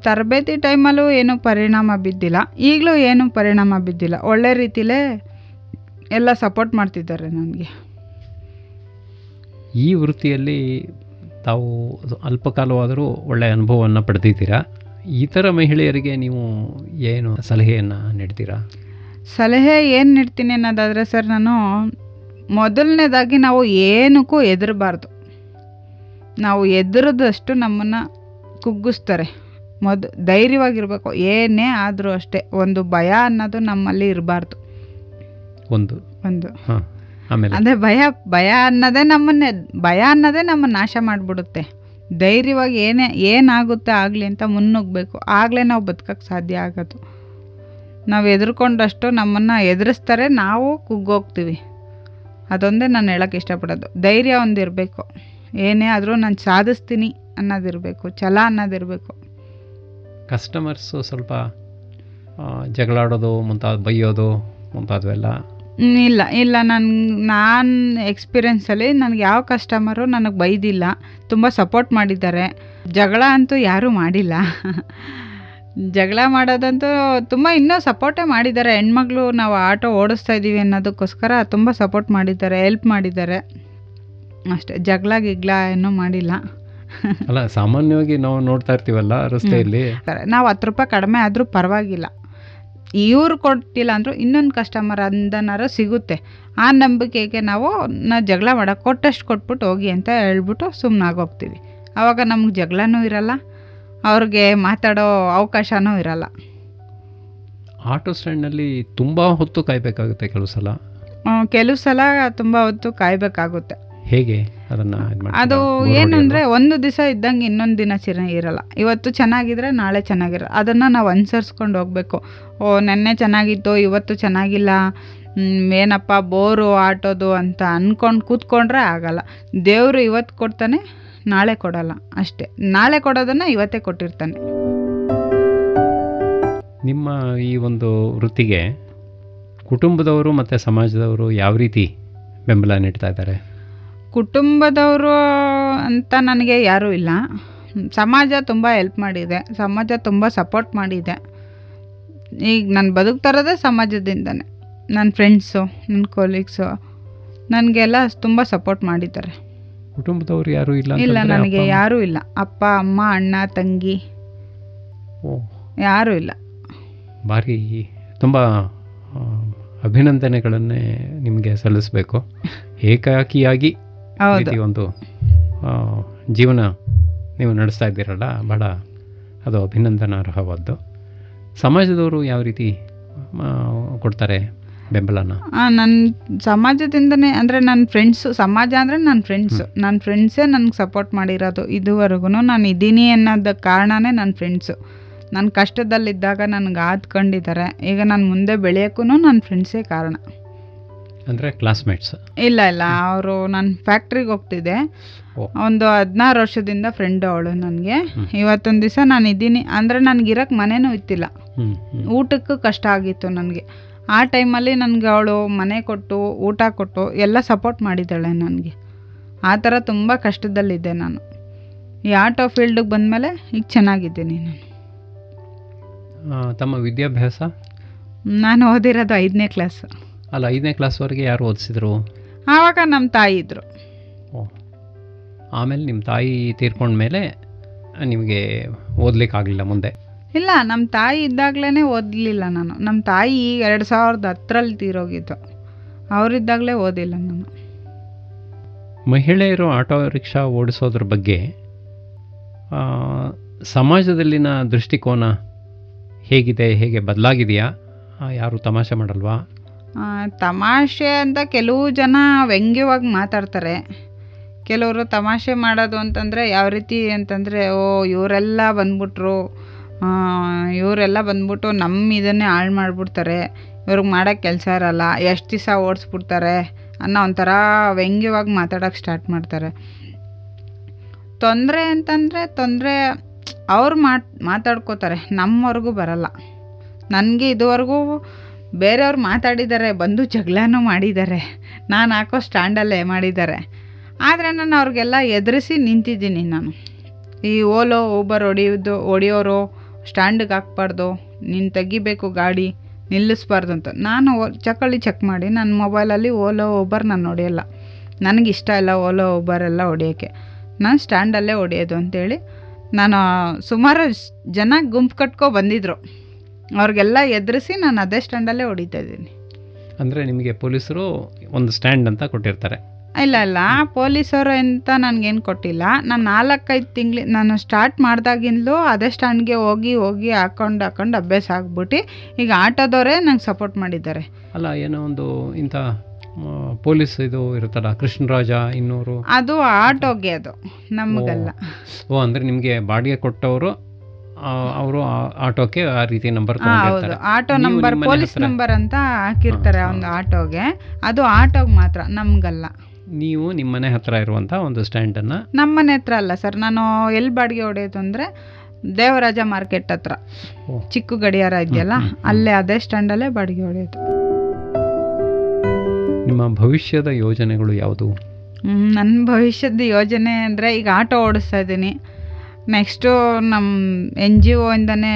ತರಬೇತಿ ಟೈಮಲ್ಲೂ ಏನೂ ಪರಿಣಾಮ ಬಿದ್ದಿಲ್ಲ, ಈಗಲೂ ಏನೂ ಪರಿಣಾಮ ಬಿದ್ದಿಲ್ಲ. ಒಳ್ಳೆ ರೀತಿಲೇ ಎಲ್ಲ ಸಪೋರ್ಟ್ ಮಾಡ್ತಿದ್ದಾರೆ ನನಗೆ. ಈ ವೃತ್ತಿಯಲ್ಲಿ ತಾವು ಅಲ್ಪಕಾಲವಾದರೂ ಒಳ್ಳೆಯ ಅನುಭವವನ್ನು ಪಡೆದಿದ್ದೀರಾ. ಇತರ ಮಹಿಳೆಯರಿಗೆ ನೀವು ಏನು ಸಲಹೆಯನ್ನು ನೀಡ್ತೀರಾ? ಸಲಹೆ ಏನು ನೀಡ್ತೀನಿ ಅನ್ನೋದಾದರೆ ಸರ್, ನಾನು ಮೊದಲನೇದಾಗಿ ನಾವು ಏನಕ್ಕೂ ಹೆದರಬಾರ್ದು. ನಾವು ಹೆದರದಷ್ಟು ನಮ್ಮನ್ನು ಕುಗ್ಗಿಸ್ತಾರೆ. ಧೈರ್ಯವಾಗಿರಬೇಕು. ಏನೇ ಆದರೂ ಅಷ್ಟೇ, ಒಂದು ಭಯ ಅನ್ನೋದು ನಮ್ಮಲ್ಲಿ ಇರಬಾರ್ದು. ಒಂದು ಅದೇ ಭಯ ಅನ್ನೋದೇ ನಮ್ಮನ್ನು ನಾಶ ಮಾಡಿಬಿಡುತ್ತೆ. ಧೈರ್ಯವಾಗಿ ಏನಾಗುತ್ತೆ ಆಗಲಿ ಅಂತ ಮುನ್ನುಗ್ಗಬೇಕು. ಆಗಲೇ ನಾವು ಬದುಕಕ್ಕೆ ಸಾಧ್ಯ ಆಗೋದು. ನಾವು ಹೆದರ್ಕೊಂಡಷ್ಟು ನಮ್ಮನ್ನು ಎದುರಿಸ್ತಾರೆ, ನಾವು ಕುಗ್ಗೋಗ್ತೀವಿ. ಅದೊಂದೇ ನಾನು ಹೇಳೋಕ್ಕೆ ಇಷ್ಟಪಡೋದು. ಧೈರ್ಯ ಒಂದಿರಬೇಕು. ಏನೇ ಆದರೂ ನಾನು ಸಾಧಿಸ್ತೀನಿ ಅನ್ನೋದಿರಬೇಕು, ಛಲ ಅನ್ನೋದಿರಬೇಕು. ಕಸ್ಟಮರ್ಸು ಸ್ವಲ್ಪ ಜಗಳಾಡೋದು ಬೈಯೋದು ಮುಂತಾದವೆಲ್ಲ ಇಲ್ಲ ನಾನು ಎಕ್ಸ್ಪೀರಿಯೆನ್ಸಲ್ಲಿ ನನಗೆ ಯಾವ ಕಸ್ಟಮರು ನನಗೆ ಬೈದಿಲ್ಲ, ತುಂಬ ಸಪೋರ್ಟ್ ಮಾಡಿದ್ದಾರೆ. ಜಗಳ ಅಂತೂ ಯಾರೂ ಮಾಡಿಲ್ಲ. ಜಗಳ ಮಾಡೋದಂತೂ ತುಂಬ ಇನ್ನೂ ಸಪೋರ್ಟೇ ಮಾಡಿದ್ದಾರೆ. ಹೆಣ್ಮಕ್ಳು ನಾವು ಆಟೋ ಓಡಿಸ್ತಾ ಇದ್ದೀವಿ ಅನ್ನೋದಕ್ಕೋಸ್ಕರ ತುಂಬ ಸಪೋರ್ಟ್ ಮಾಡಿದ್ದಾರೆ, ಹೆಲ್ಪ್ ಮಾಡಿದ್ದಾರೆ ಅಷ್ಟೇ. ಜಗಳ ಏನೂ ಮಾಡಿಲ್ಲ. ಅಲ್ಲ, ಸಾಮಾನ್ಯವಾಗಿ ನಾವು ನೋಡ್ತಾ ಇರ್ತೀವಲ್ಲ ರಸ್ತೆಯಲ್ಲಿ, ನಾವು 10 ರೂಪಾಯಿ ಕಡಿಮೆ ಆದರೂ ಪರವಾಗಿಲ್ಲ, ಇವ್ರು ಕೊಟ್ಟಿಲ್ಲ ಅಂದರೂ ಇನ್ನೊಂದು ಕಸ್ಟಮರ್ ಅಂದನಾರು ಸಿಗುತ್ತೆ. ಆ ನಂಬಿಕೆಗೆ ನಾವು ಜಗಳ ಕೊಟ್ಟಷ್ಟು ಕೊಟ್ಬಿಟ್ಟು ಹೋಗಿ ಅಂತ ಹೇಳ್ಬಿಟ್ಟು ಸುಮ್ಮನಾಗೋಗ್ತೀವಿ. ಆವಾಗ ನಮ್ಗೆ ಜಗಳನೂ ಇರಲ್ಲ, ಅವ್ರಿಗೆ ಮಾತಾಡೋ ಅವಕಾಶನೂ ಇರಲ್ಲ. ಆಟೋ ಸ್ಟ್ಯಾಂಡ್ನಲ್ಲಿ ತುಂಬ ಹೊತ್ತು ಕಾಯಬೇಕಾಗುತ್ತೆ ಕೆಲವು ಸಲ. ಕೆಲವು ಸಲ ತುಂಬ ಹೊತ್ತು ಕಾಯಬೇಕಾಗುತ್ತೆ. ಹೇಗೆ ಅದನ್ನು ಅದು ಏನಂದರೆ ಒಂದು ದಿವಸ ಇದ್ದಂಗೆ ಇನ್ನೊಂದು ದಿನ ಇರಲ್ಲ. ಇವತ್ತು ಚೆನ್ನಾಗಿದ್ರೆ ನಾಳೆ ಚೆನ್ನಾಗಿರಲ್ಲ. ಅದನ್ನು ನಾವು ಅನುಸರಿಸ್ಕೊಂಡು ಹೋಗಬೇಕು. ನೆನ್ನೆ ಚೆನ್ನಾಗಿತ್ತು, ಇವತ್ತು ಚೆನ್ನಾಗಿಲ್ಲ, ಏನಪ್ಪ ಬೋರು ಆಟೋದು ಅಂತ ಅಂದ್ಕೊಂಡು ಕೂತ್ಕೊಂಡ್ರೆ ಆಗಲ್ಲ. ದೇವರು ಇವತ್ತು ಕೊಡ್ತಾನೆ, ನಾಳೆ ಕೊಡಲ್ಲ ಅಷ್ಟೇ. ನಾಳೆ ಕೊಡೋದನ್ನು ಇವತ್ತೇ ಕೊಟ್ಟಿರ್ತಾನೆ. ನಿಮ್ಮ ಈ ಒಂದು ವೃತ್ತಿಗೆ ಕುಟುಂಬದವರು ಮತ್ತು ಸಮಾಜದವರು ಯಾವ ರೀತಿ ಬೆಂಬಲ ನೀಡ್ತಾ ಇದ್ದಾರೆ? ಕುಟುಂಬದವರು ಅಂತ ನನಗೆ ಯಾರೂ ಇಲ್ಲ. ಸಮಾಜ ತುಂಬ ಹೆಲ್ಪ್ ಮಾಡಿದೆ, ಸಮಾಜ ತುಂಬ ಸಪೋರ್ಟ್ ಮಾಡಿದೆ. ಈಗ ನಾನು ಬದುಕ್ತಾರೋದೇ ಸಮಾಜದಿಂದನೇ. ನನ್ನ ಫ್ರೆಂಡ್ಸು, ನನ್ನ ಕೊಲೀಗ್ಸು ನನಗೆಲ್ಲ ತುಂಬ ಸಪೋರ್ಟ್ ಮಾಡಿದ್ದಾರೆ. ಕುಟುಂಬದವರು ಯಾರೂ ಇಲ್ಲ? ಇಲ್ಲ, ನನಗೆ ಯಾರೂ ಇಲ್ಲ. ಅಪ್ಪ ಅಮ್ಮ ಅಣ್ಣ ತಂಗಿ ಯಾರೂ ಇಲ್ಲ. ಭಾರಿ ತುಂಬ ಅಭಿನಂದನೆಗಳನ್ನೇ ನಿಮಗೆ ಸಲ್ಲಿಸಬೇಕು. ಏಕಾಕಿಯಾಗಿ ಒಂದು ಜೀವನ ನೀವು ನಡೆಸ್ತಾ ಇದ್ದೀರಲ್ಲ, ಬಹಳ ಅದು ಅಭಿನಂದನಾರ್ಹವಾದ್ದು. ಸಮಾಜದವರು ಯಾವ ರೀತಿ ಕೊಡ್ತಾರೆ ಬೆಂಬಲನ? ನನ್ನ ಸಮಾಜದಿಂದನೇ ಅಂದರೆ ನನ್ನ ಫ್ರೆಂಡ್ಸು, ಸಮಾಜ ಅಂದರೆ ನನ್ನ ಫ್ರೆಂಡ್ಸು. ನನ್ನ ಫ್ರೆಂಡ್ಸೇ ನನಗೆ ಸಪೋರ್ಟ್ ಮಾಡಿರೋದು. ಇದುವರೆಗೂ ನಾನು ಇದ್ದೀನಿ ಅನ್ನೋದಕ್ಕೆ ಕಾರಣನೇ ನನ್ನ ಫ್ರೆಂಡ್ಸು. ನನ್ನ ಕಷ್ಟದಲ್ಲಿದ್ದಾಗ ನನಗೆ ಆದ್ಕೊಂಡಿದ್ದಾರೆ. ಈಗ ನಾನು ಮುಂದೆ ಬೆಳೆಯೋಕ್ಕೂ ನನ್ನ ಫ್ರೆಂಡ್ಸೇ ಕಾರಣ. ಅಂದರೆ ಕ್ಲಾಸ್ಮೇಟ್ಸ್? ಇಲ್ಲ, ಅವರು ನಾನು ಫ್ಯಾಕ್ಟ್ರಿಗೆ ಹೋಗ್ತಿದ್ದೆ. ಒಂದು 16 ವರ್ಷದಿಂದ ಫ್ರೆಂಡು ಅವಳು ನನಗೆ. ಇವತ್ತೊಂದು ದಿವಸ ನಾನು ಇದ್ದೀನಿ ಅಂದರೆ ನನಗಿರೋಕ್ಕೆ ಮನೆಯೂ ಇತ್ತಿಲ್ಲ, ಊಟಕ್ಕೂ ಕಷ್ಟ ಆಗಿತ್ತು ನನಗೆ. ಆ ಟೈಮಲ್ಲಿ ನನಗೆ ಅವಳು ಮನೆ ಕೊಟ್ಟು ಊಟ ಕೊಟ್ಟು ಎಲ್ಲ ಸಪೋರ್ಟ್ ಮಾಡಿದ್ದಾಳೆ ನನಗೆ. ಆ ಥರ ತುಂಬ ಕಷ್ಟದಲ್ಲಿದ್ದೆ ನಾನು. ಈ ಆಟೋ ಫೀಲ್ಡಿಗೆ ಬಂದಮೇಲೆ ಈಗ ಚೆನ್ನಾಗಿದ್ದೀನಿ ನಾನು. ತಮ್ಮ ವಿದ್ಯಾಭ್ಯಾಸ? ನಾನು ಓದಿರೋದು 5ನೇ ಕ್ಲಾಸ್. ಅಲ್ಲ, 5ನೇ ಕ್ಲಾಸ್ವರೆಗೆ ಯಾರು ಓದಿಸಿದ್ರು? ಆವಾಗ ನಮ್ಮ ತಾಯಿ ಇದ್ದರು. ಆಮೇಲೆ ನಿಮ್ಮ ತಾಯಿ ತೀರ್ಕೊಂಡ್ಮೇಲೆ ನಿಮಗೆ ಓದಲಿಕ್ಕಾಗಲಿಲ್ಲ ಮುಂದೆ? ಇಲ್ಲ, ನಮ್ಮ ತಾಯಿ ಇದ್ದಾಗಲೇ ಓದಲಿಲ್ಲ ನಾನು. ನಮ್ಮ ತಾಯಿ 2010ರಲ್ಲಿ ತೀರೋಗಿತ್ತು. ಅವರಿದ್ದಾಗಲೇ ಓದಿಲ್ಲ ನಾನು. ಮಹಿಳೆಯರು ಆಟೋ ರಿಕ್ಷಾ ಓಡಿಸೋದ್ರ ಬಗ್ಗೆ ಸಮಾಜದಲ್ಲಿನ ದೃಷ್ಟಿಕೋನ ಹೇಗಿದೆ, ಹೇಗೆ ಬದಲಾಗಿದೆಯಾ? ಯಾರು ತಮಾಷೆ ಮಾಡಲ್ವಾ? ತಮಾಷೆ ಅಂತ ಕೆಲವು ಜನ ವ್ಯಂಗ್ಯವಾಗಿ ಮಾತಾಡ್ತಾರೆ. ಕೆಲವರು ತಮಾಷೆ ಮಾಡೋದು ಅಂತಂದರೆ ಯಾವ ರೀತಿ ಅಂತಂದರೆ, ಇವರೆಲ್ಲ ಬಂದ್ಬಿಟ್ಟು ನಮ್ಮ ಇದನ್ನೇ ಹಾಳು ಮಾಡಿಬಿಡ್ತಾರೆ, ಇವ್ರಿಗೆ ಮಾಡೋಕ್ಕೆ ಕೆಲಸ ಇರಲ್ಲ, ಎಷ್ಟು ದಿವಸ ಓಡಿಸ್ಬಿಡ್ತಾರೆ ಅನ್ನೋ ಒಂಥರ ವ್ಯಂಗ್ಯವಾಗಿ ಮಾತಾಡೋಕ್ಕೆ ಸ್ಟಾರ್ಟ್ ಮಾಡ್ತಾರೆ. ತೊಂದರೆ ಅಂತಂದರೆ ಅವ್ರು ಮಾತಾಡ್ಕೋತಾರೆ, ನಮ್ಮವರೆಗೂ ಬರಲ್ಲ. ನನಗೆ ಇದುವರೆಗೂ ಬೇರೆಯವ್ರು ಮಾತಾಡಿದ್ದಾರೆ, ಬಂದು ಜಗಳನೂ ಮಾಡಿದ್ದಾರೆ, ನಾನು ಹಾಕೋ ಸ್ಟ್ಯಾಂಡಲ್ಲೇ ಮಾಡಿದ್ದಾರೆ. ಆದರೆ ನಾನು ಅವ್ರಿಗೆಲ್ಲ ಎದುರಿಸಿ ನಿಂತಿದ್ದೀನಿ. ನಾನು ಈ ಓಲೋ ಊಬರ್ ಹೊಡಿಯೋರು ಸ್ಟ್ಯಾಂಡಿಗೆ ಹಾಕ್ಬಾರ್ದು, ನೀನು ತೆಗಿಬೇಕು, ಗಾಡಿ ನಿಲ್ಲಿಸ್ಬಾರ್ದು ಅಂತ ನಾನು ಚೆಕ್ ಮಾಡಿ ನನ್ನ ಮೊಬೈಲಲ್ಲಿ ಓಲೋ ಊಬರ್ ನಾನು ಹೊಡೆಯಲ್ಲ. ನನಗಿಷ್ಟ ಇಲ್ಲ ಓಲೋ ಊಬರ್ ಎಲ್ಲ ಹೊಡೆಯೋಕ್ಕೆ. ನಾನು ಸ್ಟ್ಯಾಂಡಲ್ಲೇ ಹೊಡೆಯೋದು ಅಂತೇಳಿ ನಾನು ಸುಮಾರು ಜನ ಗುಂಪು ಕಟ್ಕೊ ಬಂದಿದ್ದರು. ಅವ್ರಿಗೆಲ್ಲ ಎದುರಿಸಿ ನಾನು ಅದೇ ಸ್ಟ್ಯಾಂಡಲ್ಲೇ ಹೊಡಿತಾ ಇದ್ದೀನಿ. ಅಂದರೆ ನಿಮಗೆ ಪೊಲೀಸರು ಒಂದು ಸ್ಟ್ಯಾಂಡ್ ಅಂತ ಕೊಟ್ಟಿರ್ತಾರೆ? ಇಲ್ಲ, ಪೊಲೀಸರು ಅಂತ ನನಗೇನು ಕೊಟ್ಟಿಲ್ಲ. ನಾನು 4-5 ತಿಂಗಳು ನಾನು ಸ್ಟಾರ್ಟ್ ಮಾಡ್ದಾಗಿಂದಲೂ ಅದೇ ಸ್ಟ್ಯಾಂಡ್ಗೆ ಹೋಗಿ ಹಾಕೊಂಡು ಅಭ್ಯಾಸ ಆಗ್ಬಿಟ್ಟು ಈಗ ಆಟೋದವರೇ ನಂಗೆ ಸಪೋರ್ಟ್ ಮಾಡಿದ್ದಾರೆ. ಅಲ್ಲ, ಏನೋ ಒಂದು ಇಂಥ ಪೊಲೀಸ್ ಇದು ಇರುತ್ತಲ್ಲ, ಕೃಷ್ಣರಾಜ ಇನ್ನೂರು, ಅದು ಆಟೋಗೆ, ಅದು ನಮಗಲ್ಲ. ಅಂದರೆ ನಿಮಗೆ ಬಾಡಿಗೆ ಕೊಟ್ಟವರು ಅವರು ಆಟೋಕ್ಕೆ ಆ ರೀತಿ ನಂಬರ್ ಹೌದು, ಆಟೋ ನಂಬರ್, ಪೊಲೀಸ್ ನಂಬರ್ ಅಂತ ಹಾಕಿರ್ತಾರೆ ಒಂದು ಆಟೋಗೆ. ಅದು ಆಟೋಗೆ ಮಾತ್ರ, ನಮಗಲ್ಲ. ನೀವು ನಿಮ್ಮ ಮನೆ ಹತ್ರ ಇರುವಂಥ ಒಂದು ಸ್ಟ್ಯಾಂಡನ್ನು? ನಮ್ಮ ಮನೆ ಹತ್ರ ಅಲ್ಲ ಸರ್, ನಾನು ಎಲ್ಲಿ ಬಾಡಿಗೆ ಹೊಡೆಯೋದು ಅಂದರೆ ದೇವರಾಜ ಮಾರ್ಕೆಟ್ ಹತ್ರ ಚಿಕ್ಕ ಗಡಿಯಾರ ಇದೆಯಲ್ಲ, ಅಲ್ಲೇ ಅದೇ ಸ್ಟ್ಯಾಂಡಲ್ಲೇ ಬಾಡಿಗೆ ಹೊಡೆಯೋದು. ನಿಮ್ಮ ಭವಿಷ್ಯದ ಯೋಜನೆಗಳು ಯಾವುದು? ನನ್ನ ಭವಿಷ್ಯದ ಯೋಜನೆ ಅಂದರೆ ಈಗ ಆಟೋ ಓಡಿಸ್ತಾ ಇದ್ದೀನಿ. ನೆಕ್ಸ್ಟು ನಮ್ಮ NGO ಇಂದನೇ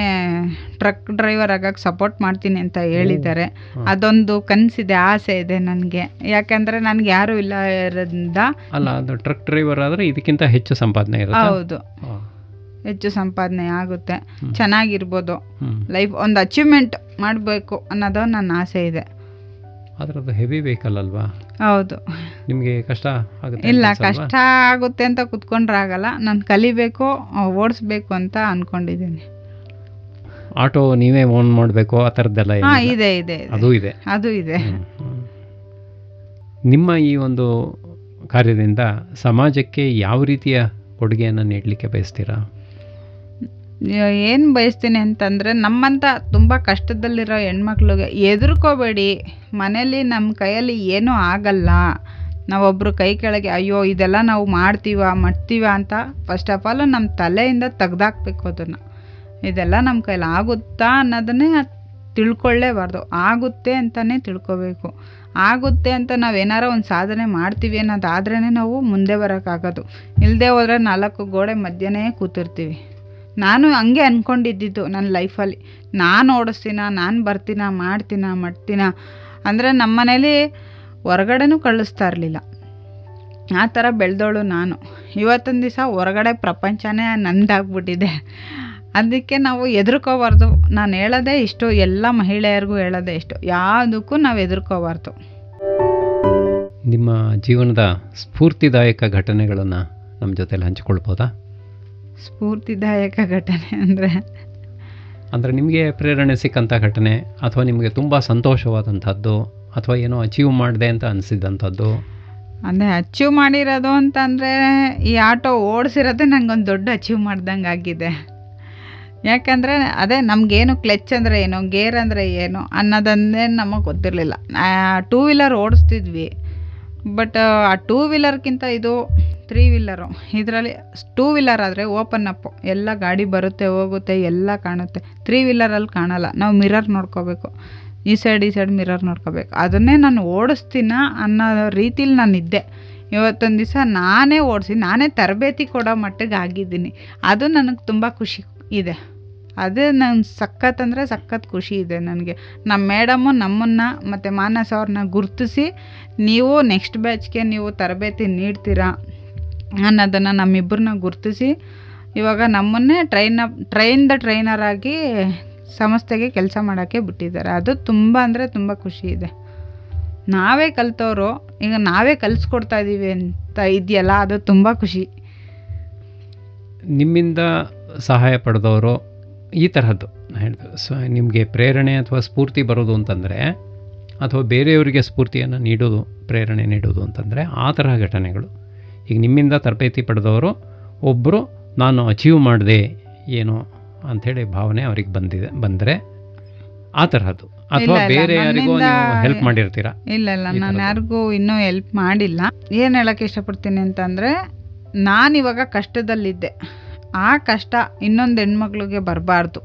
ಟ್ರಕ್ ಡ್ರೈವರ್ ಆಗಕ್ಕೆ ಸಪೋರ್ಟ್ ಮಾಡ್ತೀನಿ ಅಂತ ಹೇಳಿದ್ದಾರೆ. ಅದೊಂದು ಕನಸಿದೆ, ಆಸೆ ಇದೆ ನನಗೆ. ಯಾಕಂದರೆ ನನಗೆ ಯಾರೂ ಇಲ್ಲ ಇರೋದ್ರಿಂದ. ಅಲ್ಲ, ಅದು ಟ್ರಕ್ ಡ್ರೈವರ್ ಆದರೆ ಇದಕ್ಕಿಂತ ಹೆಚ್ಚು ಸಂಪಾದನೆ ಇರುತ್ತೆ? ಹೌದು, ಹೆಚ್ಚು ಸಂಪಾದನೆ ಆಗುತ್ತೆ, ಚೆನ್ನಾಗಿರ್ಬೋದು, ಲೈಫ್ ಒಂದು ಅಚೀವ್ಮೆಂಟ್ ಮಾಡಬೇಕು ಅನ್ನೋದು ನನ್ನ ಆಸೆ ಇದೆ. ಆದರೆ ಅದು ಹೆವಿ ವೆಹಿಕಲ್ ಅಲ್ವಾ? ಹೌದು. ನಿಮಗೆ ಕಷ್ಟ ಆಗುತ್ತೆ ಇಲ್ಲ, ಅಂತ ಅನ್ಸಲ್ವಾ? ಕಷ್ಟ ಆಗುತ್ತೆ ಅಂತ ಕುತ್ಕೊಂಡ್ರೆ ಆಗಲ್ಲ. ನಾನು ಕಲಿಬೇಕು, ಓಡಿಸ್ಬೇಕು ಅಂತ ಅಂದ್ಕೊಂಡಿದ್ದೀನಿ. ಆಟೋ ನೀವೇ ಓನ್ ಮಾಡಬೇಕು ಆ ಥರದ್ದೆಲ್ಲ ಹಾಂ, ಏನಿಲ್ಲ? ಇದೆ ಇದೆ ಇದೆ. ಅದು ಇದೆ. ಅದು ಇದೆ. ನಿಮ್ಮ ಈ ಒಂದು ಕಾರ್ಯದಿಂದ ಸಮಾಜಕ್ಕೆ ಯಾವ ರೀತಿಯ ಕೊಡುಗೆಯನ್ನು ನೀಡಲಿಕ್ಕೆ ಬಯಸ್ತೀರಾ? ಏನು ಬಯಸ್ತೀನಿ ಅಂತಂದರೆ, ನಮ್ಮಂಥ ತುಂಬ ಕಷ್ಟದಲ್ಲಿರೋ ಹೆಣ್ಮಕ್ಳಿಗೆ ಹೆದರ್ಕೋಬೇಡಿ. ಮನೇಲಿ ನಮ್ಮ ಕೈಯಲ್ಲಿ ಏನೂ ಆಗಲ್ಲ. ನಾವೊಬ್ಬರು ಕೈ ಕೆಳಗೆ ಅಯ್ಯೋ ಇದೆಲ್ಲ ನಾವು ಮಾಡ್ತೀವ ಅಂತ ಫಸ್ಟ್ ಆಫ್ ಆಲ್ ನಮ್ಮ ತಲೆಯಿಂದ ತೆಗ್ದಾಕ್ಬೇಕು ಅದನ್ನು. ಇದೆಲ್ಲ ನಮ್ಮ ಕೈಲಿ ಆಗುತ್ತಾ ಅನ್ನೋದನ್ನೇ ತಿಳ್ಕೊಳ್ಳೇಬಾರ್ದು. ಆಗುತ್ತೆ ಅಂತಲೇ ತಿಳ್ಕೊಬೇಕು. ಆಗುತ್ತೆ ಅಂತ ನಾವೇನಾರ ಒಂದು ಸಾಧನೆ ಮಾಡ್ತೀವಿ ಅನ್ನೋದಾದ್ರೇ ನಾವು ಮುಂದೆ ಬರೋಕ್ಕಾಗೋದು. ಇಲ್ಲದೆ ಹೋದರೆ 4 ಗೋಡೆ ಮಧ್ಯನೇ ಕೂತಿರ್ತೀವಿ. ನಾನು ಹಂಗೆ ಅಂದ್ಕೊಂಡಿದ್ದಿದ್ದು ನನ್ನ ಲೈಫಲ್ಲಿ. ನಾನು ಓಡಿಸ್ತೀನ, ನಾನು ಬರ್ತೀನ, ಮಾಡ್ತೀನ ಅಂದರೆ ನಮ್ಮ ಮನೇಲಿ ಹೊರಗಡೆನೂ ಕಳಿಸ್ತಾ ಇರಲಿಲ್ಲ. ಆ ಥರ ಬೆಳೆದವಳು ನಾನು. ಇವತ್ತೊಂದು ದಿವಸ ಹೊರಗಡೆ ಪ್ರಪಂಚನೇ ನಂದಾಗ್ಬಿಟ್ಟಿದೆ. ಅದಕ್ಕೆ ನಾವು ಹೆದರ್ಕೋಬಾರ್ದು. ನಾನು ಹೇಳೋದೇ ಇಷ್ಟು, ಎಲ್ಲ ಮಹಿಳೆಯರಿಗೂ ಹೇಳೋದೇ ಇಷ್ಟು, ಯಾವುದಕ್ಕೂ ನಾವು ಹೆದರ್ಕೋಬಾರ್ದು. ನಿಮ್ಮ ಜೀವನದ ಸ್ಫೂರ್ತಿದಾಯಕ ಘಟನೆಗಳನ್ನು ನಮ್ಮ ಜೊತೆಲಿ ಹಂಚಿಕೊಳ್ಬೋದಾ? ಸ್ಫೂರ್ತಿದಾಯಕ ಘಟನೆ ಅಂದರೆ ನಿಮಗೆ ಪ್ರೇರಣೆ ಸಿಕ್ಕಂಥ ಘಟನೆ, ಅಥವಾ ನಿಮಗೆ ತುಂಬ ಸಂತೋಷವಾದಂಥದ್ದು, ಅಥವಾ ಏನೋ ಅಚೀವ್ ಮಾಡಿದೆ ಅಂತ ಅನಿಸಿದಂಥದ್ದು? ಅಚೀವ್ ಮಾಡಿರೋದು ಅಂತಂದರೆ, ಈ ಆಟೋ ಓಡಿಸಿರೋದೇ ನಂಗೊಂದು ದೊಡ್ಡ ಅಚೀವ್ ಮಾಡ್ದಂಗೆ ಆಗಿದೆ. ಯಾಕಂದರೆ ಅದೇ ನಮಗೇನು ಕ್ಲಚ್ ಅಂದರೆ ಏನು, ಗೇರ್ ಅಂದರೆ ಏನು ಅನ್ನೋದಂದೇ ನಮಗೆ ಗೊತ್ತಿರಲಿಲ್ಲ. 2 ವೀಲರ್ ಓಡಿಸ್ತಿದ್ವಿ. ಬಟ್ ಆ 2 ವೀಲರ್ಗಿಂತ ಇದು 3 ವೀಲರು. ಇದರಲ್ಲಿ 2 ವೀಲರ್ ಆದರೆ ಓಪನ್ ಅಪ್ಪು, ಎಲ್ಲ ಗಾಡಿ ಬರುತ್ತೆ ಹೋಗುತ್ತೆ ಎಲ್ಲ ಕಾಣುತ್ತೆ. 3 ವೀಲರಲ್ಲಿ ಕಾಣಲ್ಲ. ನಾವು ಮಿರರ್ ನೋಡ್ಕೋಬೇಕು, ಈ ಸೈಡ್ ಮಿರರ್ ನೋಡ್ಕೋಬೇಕು. ಅದನ್ನೇ ನಾನು ಓಡಿಸ್ತೀನ ಅನ್ನೋ ರೀತಿಲಿ ನಾನಿದ್ದೆ. ಇವತ್ತೊಂದು ದಿವಸ ನಾನೇ ಓಡಿಸಿ ನಾನೇ ತರಬೇತಿ ಕೊಡೋ ಮಟ್ಟಿಗೆ ಆಗಿದ್ದೀನಿ. ಅದು ನನಗೆ ತುಂಬ ಖುಷಿ ಇದೆ. ಅದೇ ನನ್ನ ಸಖತ್ ಅಂದರೆ ಸಖತ್ ಖುಷಿ ಇದೆ ನನಗೆ. ನಮ್ಮ ಮೇಡಮು ನಮ್ಮನ್ನು ಮತ್ತು ಮಾನಸ ಅವ್ರನ್ನ ಗುರುತಿಸಿ, ನೀವು ನೆಕ್ಸ್ಟ್ ಬ್ಯಾಚ್ಗೆ ನೀವು ತರಬೇತಿ ನೀಡ್ತೀರಾ ಅನ್ನೋದನ್ನು ನಮ್ಮಿಬ್ಬರನ್ನ ಗುರುತಿಸಿ ಇವಾಗ ನಮ್ಮನ್ನೇ ಟ್ರೈನರ್ ಆಗಿ ಸಂಸ್ಥೆಗೆ ಕೆಲಸ ಮಾಡೋಕ್ಕೆ ಬಿಟ್ಟಿದ್ದಾರೆ. ಅದು ತುಂಬ ಅಂದರೆ ತುಂಬ ಖುಷಿ ಇದೆ. ನಾವೇ ಕಲಿತವರು ಈಗ ನಾವೇ ಕಲಿಸ್ಕೊಡ್ತಾ ಇದ್ದೀವಿ ಅಂತ ಇದೆಯಲ್ಲ, ಅದು ತುಂಬ ಖುಷಿ. ನಿಮ್ಮಿಂದ ಸಹಾಯ ಪಡೆದವರು ಈ ತರಹದ್ದು ಹೇಳಿದ್ರು, ನಿಮಗೆ ಪ್ರೇರಣೆ ಅಥವಾ ಸ್ಫೂರ್ತಿ ಬರೋದು ಅಂತಂದರೆ, ಅಥವಾ ಬೇರೆಯವರಿಗೆ ಸ್ಫೂರ್ತಿಯನ್ನು ನೀಡೋದು, ಪ್ರೇರಣೆ ನೀಡೋದು ಅಂತಂದರೆ ಆ ತರಹ ಘಟನೆಗಳು. ಈಗ ನಿಮ್ಮಿಂದ ತರಬೇತಿ ಪಡೆದವರು ಒಬ್ಬರು ನಾನು ಅಚೀವ್ ಮಾಡಿದೆ ಏನೋ ಅಂಥೇಳಿ ಭಾವನೆ ಅವ್ರಿಗೆ ಬಂದರೆ ಆ ತರಹದ್ದು, ಅಥವಾ ಬೇರೆ ಯಾರಿಗೂ ನೀವು ಹೆಲ್ಪ್ ಮಾಡಿರ್ತೀರಾ? ಇಲ್ಲ, ನಾನು ಯಾರಿಗೂ ಇನ್ನೂ ಹೆಲ್ಪ್ ಮಾಡಿಲ್ಲ. ಏನು ಹೇಳೋಕ್ಕೆ ಇಷ್ಟಪಡ್ತೀನಿ ಅಂತಂದರೆ, ನಾನಿವಾಗ ಕಷ್ಟದಲ್ಲಿದ್ದೆ. ಆ ಕಷ್ಟ ಇನ್ನೊಂದು ಹೆಣ್ಮಕ್ಳಿಗೆ ಬರಬಾರ್ದು.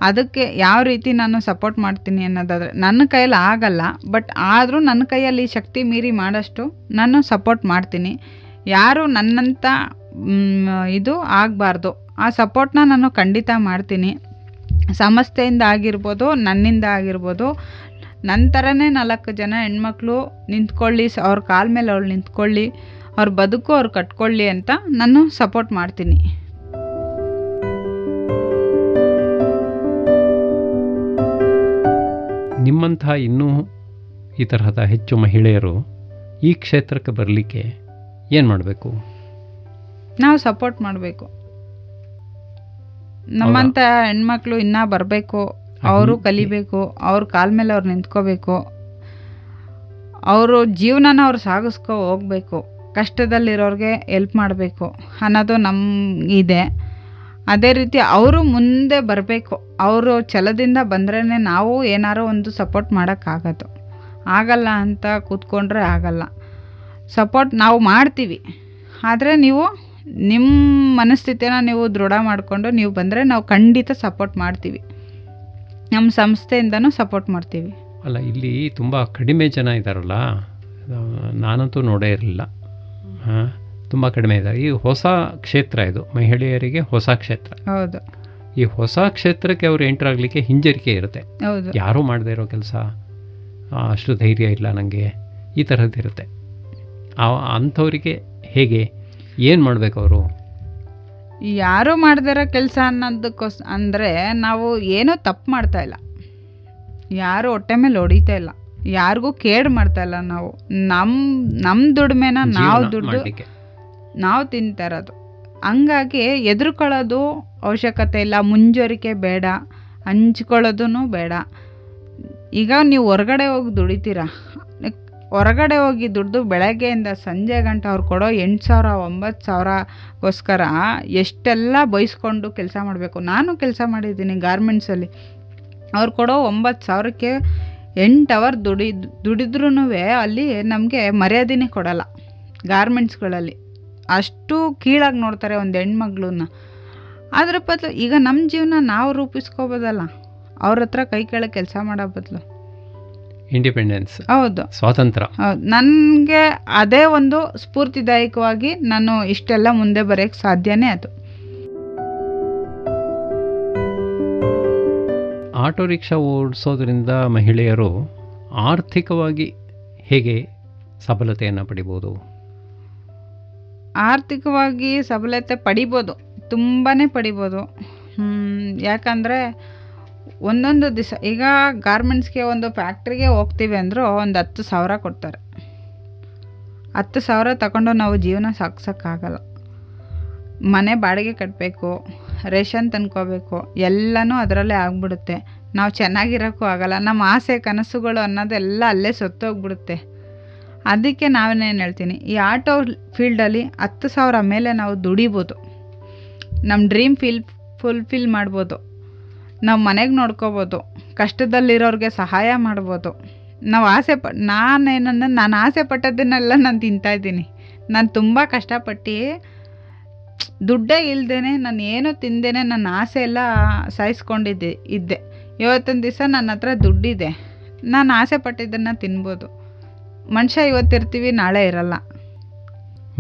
ಅದಕ್ಕೆ ಯಾವ ರೀತಿ ನಾನು ಸಪೋರ್ಟ್ ಮಾಡ್ತೀನಿ ಅನ್ನೋದಾದರೆ, ನನ್ನ ಕೈಯಲ್ಲಿ ಆಗಲ್ಲ, ಬಟ್ ಆದರೂ ನನ್ನ ಕೈಯಲ್ಲಿ ಶಕ್ತಿ ಮೀರಿ ಮಾಡೋಷ್ಟು ನಾನು ಸಪೋರ್ಟ್ ಮಾಡ್ತೀನಿ. ಯಾರು ನನ್ನಂಥ ಇದು ಆಗಬಾರ್ದು, ಆ ಸಪೋರ್ಟ್ನ ನಾನು ಖಂಡಿತ ಮಾಡ್ತೀನಿ. ಸಂಸ್ಥೆಯಿಂದ ಆಗಿರ್ಬೋದು, ನನ್ನಿಂದ ಆಗಿರ್ಬೋದು. ನನ್ನ ಥರನೇ 4 ಜನ ಹೆಣ್ಮಕ್ಳು ನಿಂತ್ಕೊಳ್ಳಿ, ಅವ್ರ ಕಾಲ ಮೇಲೆ ಅವ್ರು ನಿಂತ್ಕೊಳ್ಳಿ, ಅವ್ರ ಬದುಕು ಅವ್ರು ಕಟ್ಕೊಳ್ಳಿ ಅಂತ ನಾನು ಸಪೋರ್ಟ್ ಮಾಡ್ತೀನಿ. ನಿಮ್ಮಂಥ ಇನ್ನೂ ಈ ತರಹದ ಹೆಚ್ಚು ಮಹಿಳೆಯರು ಈ ಕ್ಷೇತ್ರಕ್ಕೆ ಬರಲಿಕ್ಕೆ ಏನು ಮಾಡಬೇಕು? ನಾವು ಸಪೋರ್ಟ್ ಮಾಡಬೇಕು. ನಮ್ಮಂಥ ಹೆಣ್ಮಕ್ಳು ಇನ್ನೂ ಬರಬೇಕು, ಅವರು ಕಲಿಬೇಕು, ಅವ್ರ ಕಾಲ ಮೇಲೆ ಅವ್ರು ನಿಂತ್ಕೋಬೇಕು, ಅವರು ಜೀವನನ ಅವ್ರು ಸಾಗಿಸ್ಕೊ ಹೋಗಬೇಕು, ಕಷ್ಟದಲ್ಲಿರೋರಿಗೆ ಹೆಲ್ಪ್ ಮಾಡಬೇಕು ಅನ್ನೋದು ನಮಗಿದೆ. ಅದೇ ರೀತಿ ಅವರು ಮುಂದೆ ಬರಬೇಕು. ಅವರು ಛಲದಿಂದ ಬಂದ್ರೇ ನಾವು ಏನಾರೋ ಒಂದು ಸಪೋರ್ಟ್ ಮಾಡೋಕ್ಕಾಗೋದು. ಆಗಲ್ಲ ಅಂತ ಕೂತ್ಕೊಂಡ್ರೆ ಆಗಲ್ಲ. ಸಪೋರ್ಟ್ ನಾವು ಮಾಡ್ತೀವಿ, ಆದರೆ ನೀವು ನಿಮ್ಮ ಮನಸ್ಥಿತಿನ ನೀವು ದೃಢ ಮಾಡಿಕೊಂಡು ನೀವು ಬಂದರೆ ನಾವು ಖಂಡಿತ ಸಪೋರ್ಟ್ ಮಾಡ್ತೀವಿ. ನಮ್ಮ ಸಂಸ್ಥೆಯಿಂದನೂ ಸಪೋರ್ಟ್ ಮಾಡ್ತೀವಿ. ಅಲ್ಲ, ಇಲ್ಲಿ ತುಂಬ ಕಡಿಮೆ ಜನ ಇದ್ದಾರಲ್ಲ, ನಾನಂತೂ ನೋಡೇ ಇರಲಿಲ್ಲ. ತುಂಬ ಕಡಿಮೆ ಇದ್ದಾರೆ. ಈ ಹೊಸ ಕ್ಷೇತ್ರ ಇದು, ಮಹಿಳೆಯರಿಗೆ ಹೊಸ ಕ್ಷೇತ್ರ. ಹೌದು. ಈ ಹೊಸ ಕ್ಷೇತ್ರಕ್ಕೆ ಅವರು ಎಂಟರ್ ಆಗಲಿಕ್ಕೆ ಹಿಂಜರಿಕೆ ಇರುತ್ತೆ. ಹೌದು. ಯಾರೂ ಮಾಡದೇ ಇರೋ ಕೆಲಸ, ಅಷ್ಟು ಧೈರ್ಯ ಇಲ್ಲ ನನಗೆ, ಈ ಥರದ್ದಿರುತ್ತೆ. ಅಂಥವರಿಗೆ ಹೇಗೆ, ಏನು ಮಾಡಬೇಕು ಅವರು? ಯಾರೂ ಮಾಡದೇ ಇರೋ ಕೆಲಸ ಅಂದರೆ ನಾವು ಏನೂ ತಪ್ಪು ಮಾಡ್ತಾ ಇಲ್ಲ, ಯಾರೂ ಹೊಟ್ಟೆ ಮೇಲೆ ಹೊಡಿತಾ ಇಲ್ಲ. ಯಾರಿಗೂ ಕೇಡ್ ಮಾಡ್ತಾ ಇಲ್ಲ ನಾವು. ನಮ್ಮ ದುಡಿಮೆನ ನಾವು ಜೀವನ ದುಡ್ದು ಮಾಡ್ಲಿಕ್ಕೆ. ನಾವು ತಿಂತಾ ಇರೋದು. ಹಂಗಾಗಿ ಹೆದರ್ಕೊಳ್ಳೋದು ಅವಶ್ಯಕತೆ ಇಲ್ಲ, ಮುಂಜಾರಿಕೆ ಬೇಡ, ಹಂಚ್ಕೊಳ್ಳೋದೂ ಬೇಡ. ಈಗ ನೀವು ಹೊರಗಡೆ ಹೋಗಿ ದುಡಿತೀರಾ, ಹೊರಗಡೆ ಹೋಗಿ ದುಡ್ದು ಬೆಳಗ್ಗೆಯಿಂದ ಸಂಜೆ ಗಂಟೆ ಅವ್ರು ಕೊಡೋ 8,000 9,000ಗೋಸ್ಕರ ಎಷ್ಟೆಲ್ಲ ಬಯಸ್ಕೊಂಡು ಕೆಲಸ ಮಾಡಬೇಕು. ನಾನು ಕೆಲಸ ಮಾಡಿದ್ದೀನಿ ಗಾರ್ಮೆಂಟ್ಸಲ್ಲಿ. ಅವ್ರು ಕೊಡೋ 9,000ಕ್ಕೆ 8 ಅವರ್ ದುಡಿದ್ರೂ ಅಲ್ಲಿ ನಮಗೆ ಮರ್ಯಾದೆನೇ ಕೊಡಲ್ಲ ಗಾರ್ಮೆಂಟ್ಸ್ಗಳಲ್ಲಿ. ಅಷ್ಟು ಕೀಳಾಗಿ ನೋಡ್ತಾರೆ ಒಂದು ಹೆಣ್ಮಗ್ಳನ್ನ. ಅದ್ರ ಬದಲು ಈಗ ನಮ್ಮ ಜೀವನ ನಾವು ರೂಪಿಸ್ಕೋಬೋದಲ್ಲ, ಅವ್ರ ಹತ್ರ ಕೈ ಕೆಳಗೆ ಕೆಲಸ ಮಾಡೋ ಬದಲು. ಇಂಡಿಪೆಂಡೆನ್ಸ್, ಹೌದು ಸ್ವಾತಂತ್ರ್ಯ. ಹೌದು, ನನಗೆ ಅದೇ ಒಂದು ಸ್ಫೂರ್ತಿದಾಯಕವಾಗಿ ನಾನು ಇಷ್ಟೆಲ್ಲ ಮುಂದೆ ಬರೋಕ್ಕೆ ಸಾಧ್ಯನೇ ಅದು. ಆಟೋ ರಿಕ್ಷಾ ಓಡಿಸೋದ್ರಿಂದ ಮಹಿಳೆಯರು ಆರ್ಥಿಕವಾಗಿ ಹೇಗೆ ಸಬಲತೆಯನ್ನು ಪಡಿಬೋದು? ಆರ್ಥಿಕವಾಗಿ ಸಬಲತೆ ಪಡಿಬೋದು, ತುಂಬಾ ಪಡಿಬೋದು. ಯಾಕಂದರೆ ಒಂದೊಂದು ದಿವಸ ಈಗ ಗಾರ್ಮೆಂಟ್ಸ್ಗೆ ಒಂದು ಫ್ಯಾಕ್ಟ್ರಿಗೆ ಹೋಗ್ತೀವಿ ಅಂದರೂ ಒಂದು 10,000 ಕೊಡ್ತಾರೆ. 10,000 ತಗೊಂಡು ನಾವು ಜೀವನ ಸಾಗಿಸೋಕ್ಕಾಗಲ್ಲ. ಮನೆ ಬಾಡಿಗೆ ಕಟ್ಟಬೇಕು, ರೇಷನ್ ತಂದ್ಕೋಬೇಕು, ಎಲ್ಲನೂ ಅದರಲ್ಲೇ ಆಗ್ಬಿಡುತ್ತೆ. ನಾವು ಚೆನ್ನಾಗಿರೋಕ್ಕೂ ಆಗಲ್ಲ. ನಮ್ಮ ಆಸೆ ಕನಸುಗಳು ಅನ್ನೋದೆಲ್ಲ ಅಲ್ಲೇ ಸತ್ತೋಗ್ಬಿಡುತ್ತೆ. ಅದಕ್ಕೆ ನಾವೇನೇನು ಹೇಳ್ತೀನಿ, ಈ ಆಟೋ ಫೀಲ್ಡಲ್ಲಿ 10,000 ಮೇಲೆ ನಾವು ದುಡಿಬೋದು, ನಮ್ಮ ಡ್ರೀಮ್ ಫುಲ್ಫಿಲ್ ಮಾಡ್ಬೋದು, ನಾವು ಮನೆಗೆ ನೋಡ್ಕೋಬೋದು, ಕಷ್ಟದಲ್ಲಿರೋರಿಗೆ ಸಹಾಯ ಮಾಡ್ಬೋದು. ನಾವು ನಾನು ಆಸೆ ಪಟ್ಟದ್ದನ್ನೆಲ್ಲ ನಾನು ತಿಂತಾಯಿದ್ದೀನಿ. ನಾನು ತುಂಬ ಕಷ್ಟಪಟ್ಟು ದುಡ್ಡೇ ಇಲ್ದೇನೆ, ನಾನು ಏನೂ ತಿಂದೇನೆ ನನ್ನ ಆಸೆ ಎಲ್ಲ ಇದ್ದೆ. ಇವತ್ತೊಂದು ದಿವಸ ನನ್ನ ಹತ್ರ ದುಡ್ಡಿದೆ, ನಾನು ಆಸೆ ಪಟ್ಟಿದ್ದನ್ನು ತಿನ್ಬೋದು. ಮನುಷ್ಯ ಇವತ್ತಿರ್ತೀವಿ, ನಾಳೆ ಇರಲ್ಲ.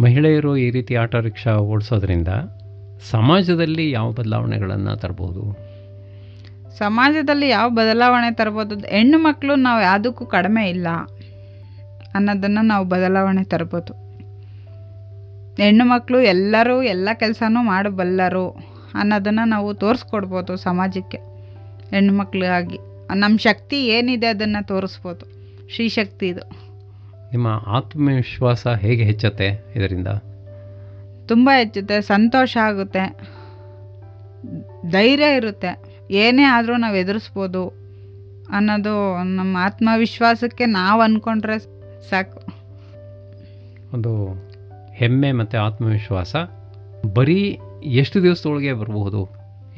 ಮಹಿಳೆಯರು ಈ ರೀತಿ ಆಟೋ ರಿಕ್ಷಾ ಓಡಿಸೋದ್ರಿಂದ ಸಮಾಜದಲ್ಲಿ ಯಾವ ಬದಲಾವಣೆಗಳನ್ನು ತರ್ಬೋದು? ಸಮಾಜದಲ್ಲಿ ಯಾವ ಬದಲಾವಣೆ ತರ್ಬೋದು? ಹೆಣ್ಣು ಮಕ್ಕಳು ನಾವು ಯಾವುದಕ್ಕೂ ಕಡಿಮೆ ಇಲ್ಲ ಅನ್ನೋದನ್ನು ನಾವು ಬದಲಾವಣೆ ತರ್ಬೋದು. ಹೆಣ್ಣು ಮಕ್ಕಳು ಎಲ್ಲರೂ ಎಲ್ಲ ಕೆಲಸನೂ ಮಾಡಬಲ್ಲರು ಅನ್ನೋದನ್ನು ನಾವು ತೋರಿಸ್ಕೊಡ್ಬೋದು ಸಮಾಜಕ್ಕೆ. ಹೆಣ್ಣು ಮಕ್ಕಳಿಗಾಗಿ ನಮ್ಮ ಶಕ್ತಿ ಏನಿದೆ ಅದನ್ನು ತೋರಿಸ್ಬೋದು. ಶ್ರೀಶಕ್ತಿ ಇದು. ನಿಮ್ಮ ಆತ್ಮವಿಶ್ವಾಸ ಹೇಗೆ ಹೆಚ್ಚುತ್ತೆ ಇದರಿಂದ? ತುಂಬ ಹೆಚ್ಚುತ್ತೆ, ಸಂತೋಷ ಆಗುತ್ತೆ, ಧೈರ್ಯ ಇರುತ್ತೆ. ಏನೇ ಆದರೂ ನಾವು ಎದುರಿಸ್ಬೋದು ಅನ್ನೋದು ನಮ್ಮ ಆತ್ಮವಿಶ್ವಾಸಕ್ಕೆ ನಾವು ಅಂದ್ಕೊಂಡ್ರೆ ಸಾಕು. ಒಂದು ಹೆಮ್ಮೆ ಮತ್ತು ಆತ್ಮವಿಶ್ವಾಸ ಬರೀ ಎಷ್ಟು ದಿವಸದೊಳಗೆ ಬರಬಹುದು?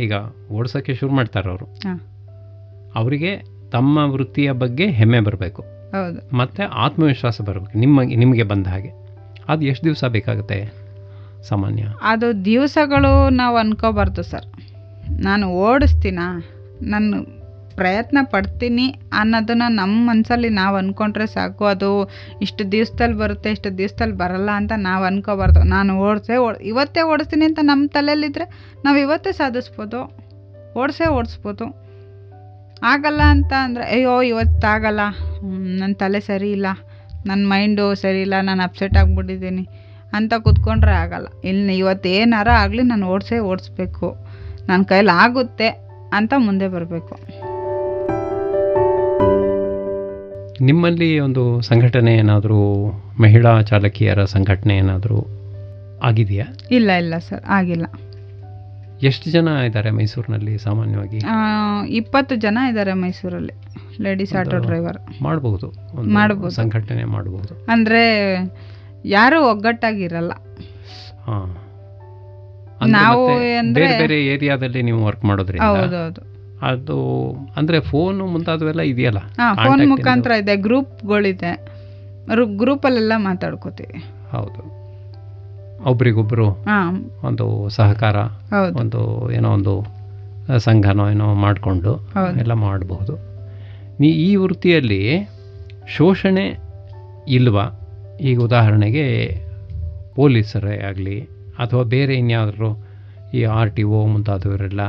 ಈಗ ಓಡಿಸೋಕ್ಕೆ ಶುರು ಮಾಡ್ತಾರೆ ಅವರು, ಅವರಿಗೆ ತಮ್ಮ ವೃತ್ತಿಯ ಬಗ್ಗೆ ಹೆಮ್ಮೆ ಬರಬೇಕು, ಹೌದು, ಮತ್ತು ಆತ್ಮವಿಶ್ವಾಸ ಬರಬೇಕು ನಿಮಗೆ ಬಂದ ಹಾಗೆ. ಅದು ಎಷ್ಟು ದಿವಸ ಬೇಕಾಗುತ್ತೆ ಸಾಮಾನ್ಯ? ಅದು ದಿವಸಗಳು ನಾವು ಅನ್ಕೋಬಾರ್ದು ಸರ್. ನಾನು ಓಡಿಸ್ತೀನ, ನಾನು ಪ್ರಯತ್ನ ಪಡ್ತೀನಿ ಅನ್ನೋದನ್ನು ನಮ್ಮ ಮನಸ್ಸಲ್ಲಿ ನಾವು ಅಂದ್ಕೊಂಡ್ರೆ ಸಾಕು. ಅದು ಇಷ್ಟು ದಿವಸದಲ್ಲಿ ಬರುತ್ತೆ, ಇಷ್ಟು ದಿವಸದಲ್ಲಿ ಬರಲ್ಲ ಅಂತ ನಾವು ಅಂದ್ಕೋಬಾರ್ದು. ನಾನು ಇವತ್ತೇ ಓಡಿಸ್ತೀನಿ ಅಂತ ನಮ್ಮ ತಲೆಯಲ್ಲಿದ್ದರೆ ನಾವು ಇವತ್ತೇ ಸಾಧಿಸ್ಬೋದು, ಓಡಿಸ್ಬೋದು. ಆಗಲ್ಲ ಅಂತ ಅಂದರೆ ಅಯ್ಯೋ ಇವತ್ತಾಗಲ್ಲ, ನನ್ನ ತಲೆ ಸರಿ ಇಲ್ಲ, ನನ್ನ ಮೈಂಡು ಸರಿ ಇಲ್ಲ, ನಾನು ಅಪ್ಸೆಟ್ ಆಗಿಬಿಟ್ಟಿದ್ದೀನಿ ಅಂತ ಕೂತ್ಕೊಂಡ್ರೆ ಆಗಲ್ಲ. ಇಲ್ಲಿ ಇವತ್ತೇನಾರ ಆಗಲಿ ನಾನು ಓಡಿಸ್ಬೇಕು, ನನ್ನ ಕೈಲಿ ಆಗುತ್ತೆ ಅಂತ ಮುಂದೆ ಬರಬೇಕು. ನಿಮ್ಮಲ್ಲಿ ಒಂದು ಸಂಘಟನೆ ಏನಾದರೂ, ಮಹಿಳಾ ಚಾಲಕಿಯರ ಸಂಘಟನೆ ಏನಾದರೂ ಆಗಿದೆಯಾ? ಇಲ್ಲ ಸರ್, ಆಗಿಲ್ಲ. ಎಷ್ಟು ಜನ ಇದ್ದಾರೆ ಮೈಸೂರಿನಲ್ಲಿ ಸಾಮಾನ್ಯವಾಗಿ? 20 ಜನ ಇದ್ದಾರೆ ಮೈಸೂರಲ್ಲಿ, ಲೇಡೀಸ್ ಆಟೋ ಡ್ರೈವರ್. ಮಾಡಬಹುದು, ಸಂಘಟನೆ ಮಾಡಬಹುದು. ಅಂದರೆ ಯಾರೂ ಒಗ್ಗಟ್ಟಾಗಿರಲ್ಲ. ನಾವು ಬೇರೆ ಬೇರೆ ಏರಿಯಾದಲ್ಲಿ ನೀವು ವರ್ಕ್ ಮಾಡೋದ್ರಿಂದ ಹೌದೌದು, ಅದು ಅಂದರೆ ಫೋನು ಮುಂತಾದವೆಲ್ಲ ಇದೆಯಲ್ಲ? ಫೋನ್ ಮುಖಾಂತರ ಇದೆ, ಗ್ರೂಪ್ಗಳಿದೆ, ಗ್ರೂಪಲ್ಲೆಲ್ಲ ಮಾತಾಡ್ಕೋತೀವಿ. ಹೌದು, ಒಬ್ರಿಗೊಬ್ರು ಒಂದು ಸಹಕಾರ, ಒಂದು ಏನೋ ಒಂದು ಸಂಘನೋ ಏನೋ ಮಾಡಿಕೊಂಡು ಎಲ್ಲ ಮಾಡಬಹುದು. ಈ ವೃತ್ತಿಯಲ್ಲಿ ಶೋಷಣೆ ಇಲ್ವಾ? ಈಗ ಉದಾಹರಣೆಗೆ ಪೊಲೀಸರೇ ಆಗಲಿ ಅಥವಾ ಬೇರೆ ಇನ್ಯಾವುದಾದ್ರು ಈ RTO ಮುಂತಾದವರೆಲ್ಲ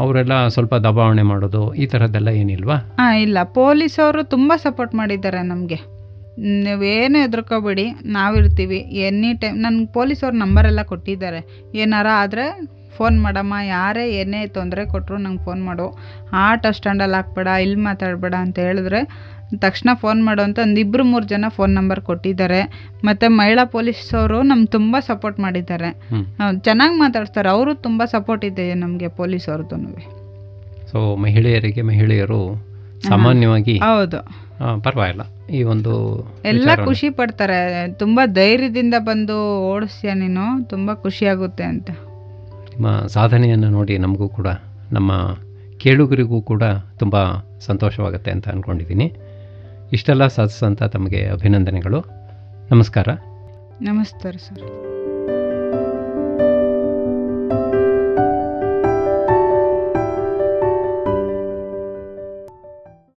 ಅವರೆಲ್ಲ ಸ್ವಲ್ಪ ದಬಾವಣೆ ಮಾಡೋದು, ಈ ಥರದ್ದೆಲ್ಲ ಏನಿಲ್ವಾ? ಇಲ್ಲ, ಪೊಲೀಸವರು ತುಂಬ ಸಪೋರ್ಟ್ ಮಾಡಿದ್ದಾರೆ ನಮಗೆ. ನೀವೇನು ಹೆದರ್ಕೋಬೇಡಿ, ನಾವಿರ್ತೀವಿ ಎನಿ ಟೈಮ್. ನನಗೆ ಪೊಲೀಸವ್ರ ನಂಬರೆಲ್ಲ ಕೊಟ್ಟಿದ್ದಾರೆ. ಏನಾರ ಆದರೆ ಫೋನ್ ಮಾಡಮ್ಮ, ಯಾರೇ ಏನೇ ತೊಂದರೆ ಕೊಟ್ಟರು ನಂಗೆ ಫೋನ್ ಮಾಡು, ಆಟೋ ಸ್ಟ್ಯಾಂಡಲ್ಲಿ ಹಾಕ್ಬೇಡ, ಇಲ್ಲಿ ಮಾತಾಡಬೇಡ ಅಂತ ಹೇಳಿದ್ರೆ ತಕ್ಷಣ ಫೋನ್ ಮಾಡು ಅಂತ ಒಂದು 2-3 ಜನ ಫೋನ್ ನಂಬರ್ ಕೊಟ್ಟಿದ್ದಾರೆ. ಮತ್ತು ಮಹಿಳಾ ಪೊಲೀಸವರು ನಮ್ಗೆ ತುಂಬ ಸಪೋರ್ಟ್ ಮಾಡಿದ್ದಾರೆ. ಚೆನ್ನಾಗಿ ಮಾತಾಡ್ತಾರೆ, ಅವರು ತುಂಬ ಸಪೋರ್ಟ್ ಇದೆ ನಮಗೆ ಪೊಲೀಸವ್ರದ್ದು. ಸೊ ಮಹಿಳೆಯರು ಸಾಮಾನ್ಯವಾಗಿ ಹೌದು, ಪರವಾಗಿಲ್ಲ, ಈ ಒಂದು ಎಲ್ಲ ಖುಷಿ ಪಡ್ತಾರೆ. ತುಂಬ ಧೈರ್ಯದಿಂದ ಬಂದು ಓಡಿಸ್ತೀಯ ನೀನು, ತುಂಬ ಖುಷಿಯಾಗುತ್ತೆ ಅಂತ. ನಿಮ್ಮ ಸಾಧನೆಯನ್ನು ನೋಡಿ ನಮಗೂ ಕೂಡ, ನಮ್ಮ ಕೇಳುಗರಿಗೂ ಕೂಡ ತುಂಬ ಸಂತೋಷವಾಗುತ್ತೆ ಅಂತ ಅಂದ್ಕೊಂಡಿದ್ದೀನಿ. ಇಷ್ಟೆಲ್ಲ ಸಾಧಿಸಂತ ತಮಗೆ ಅಭಿನಂದನೆಗಳು. ನಮಸ್ಕಾರ. ನಮಸ್ಕಾರ ಸರ್.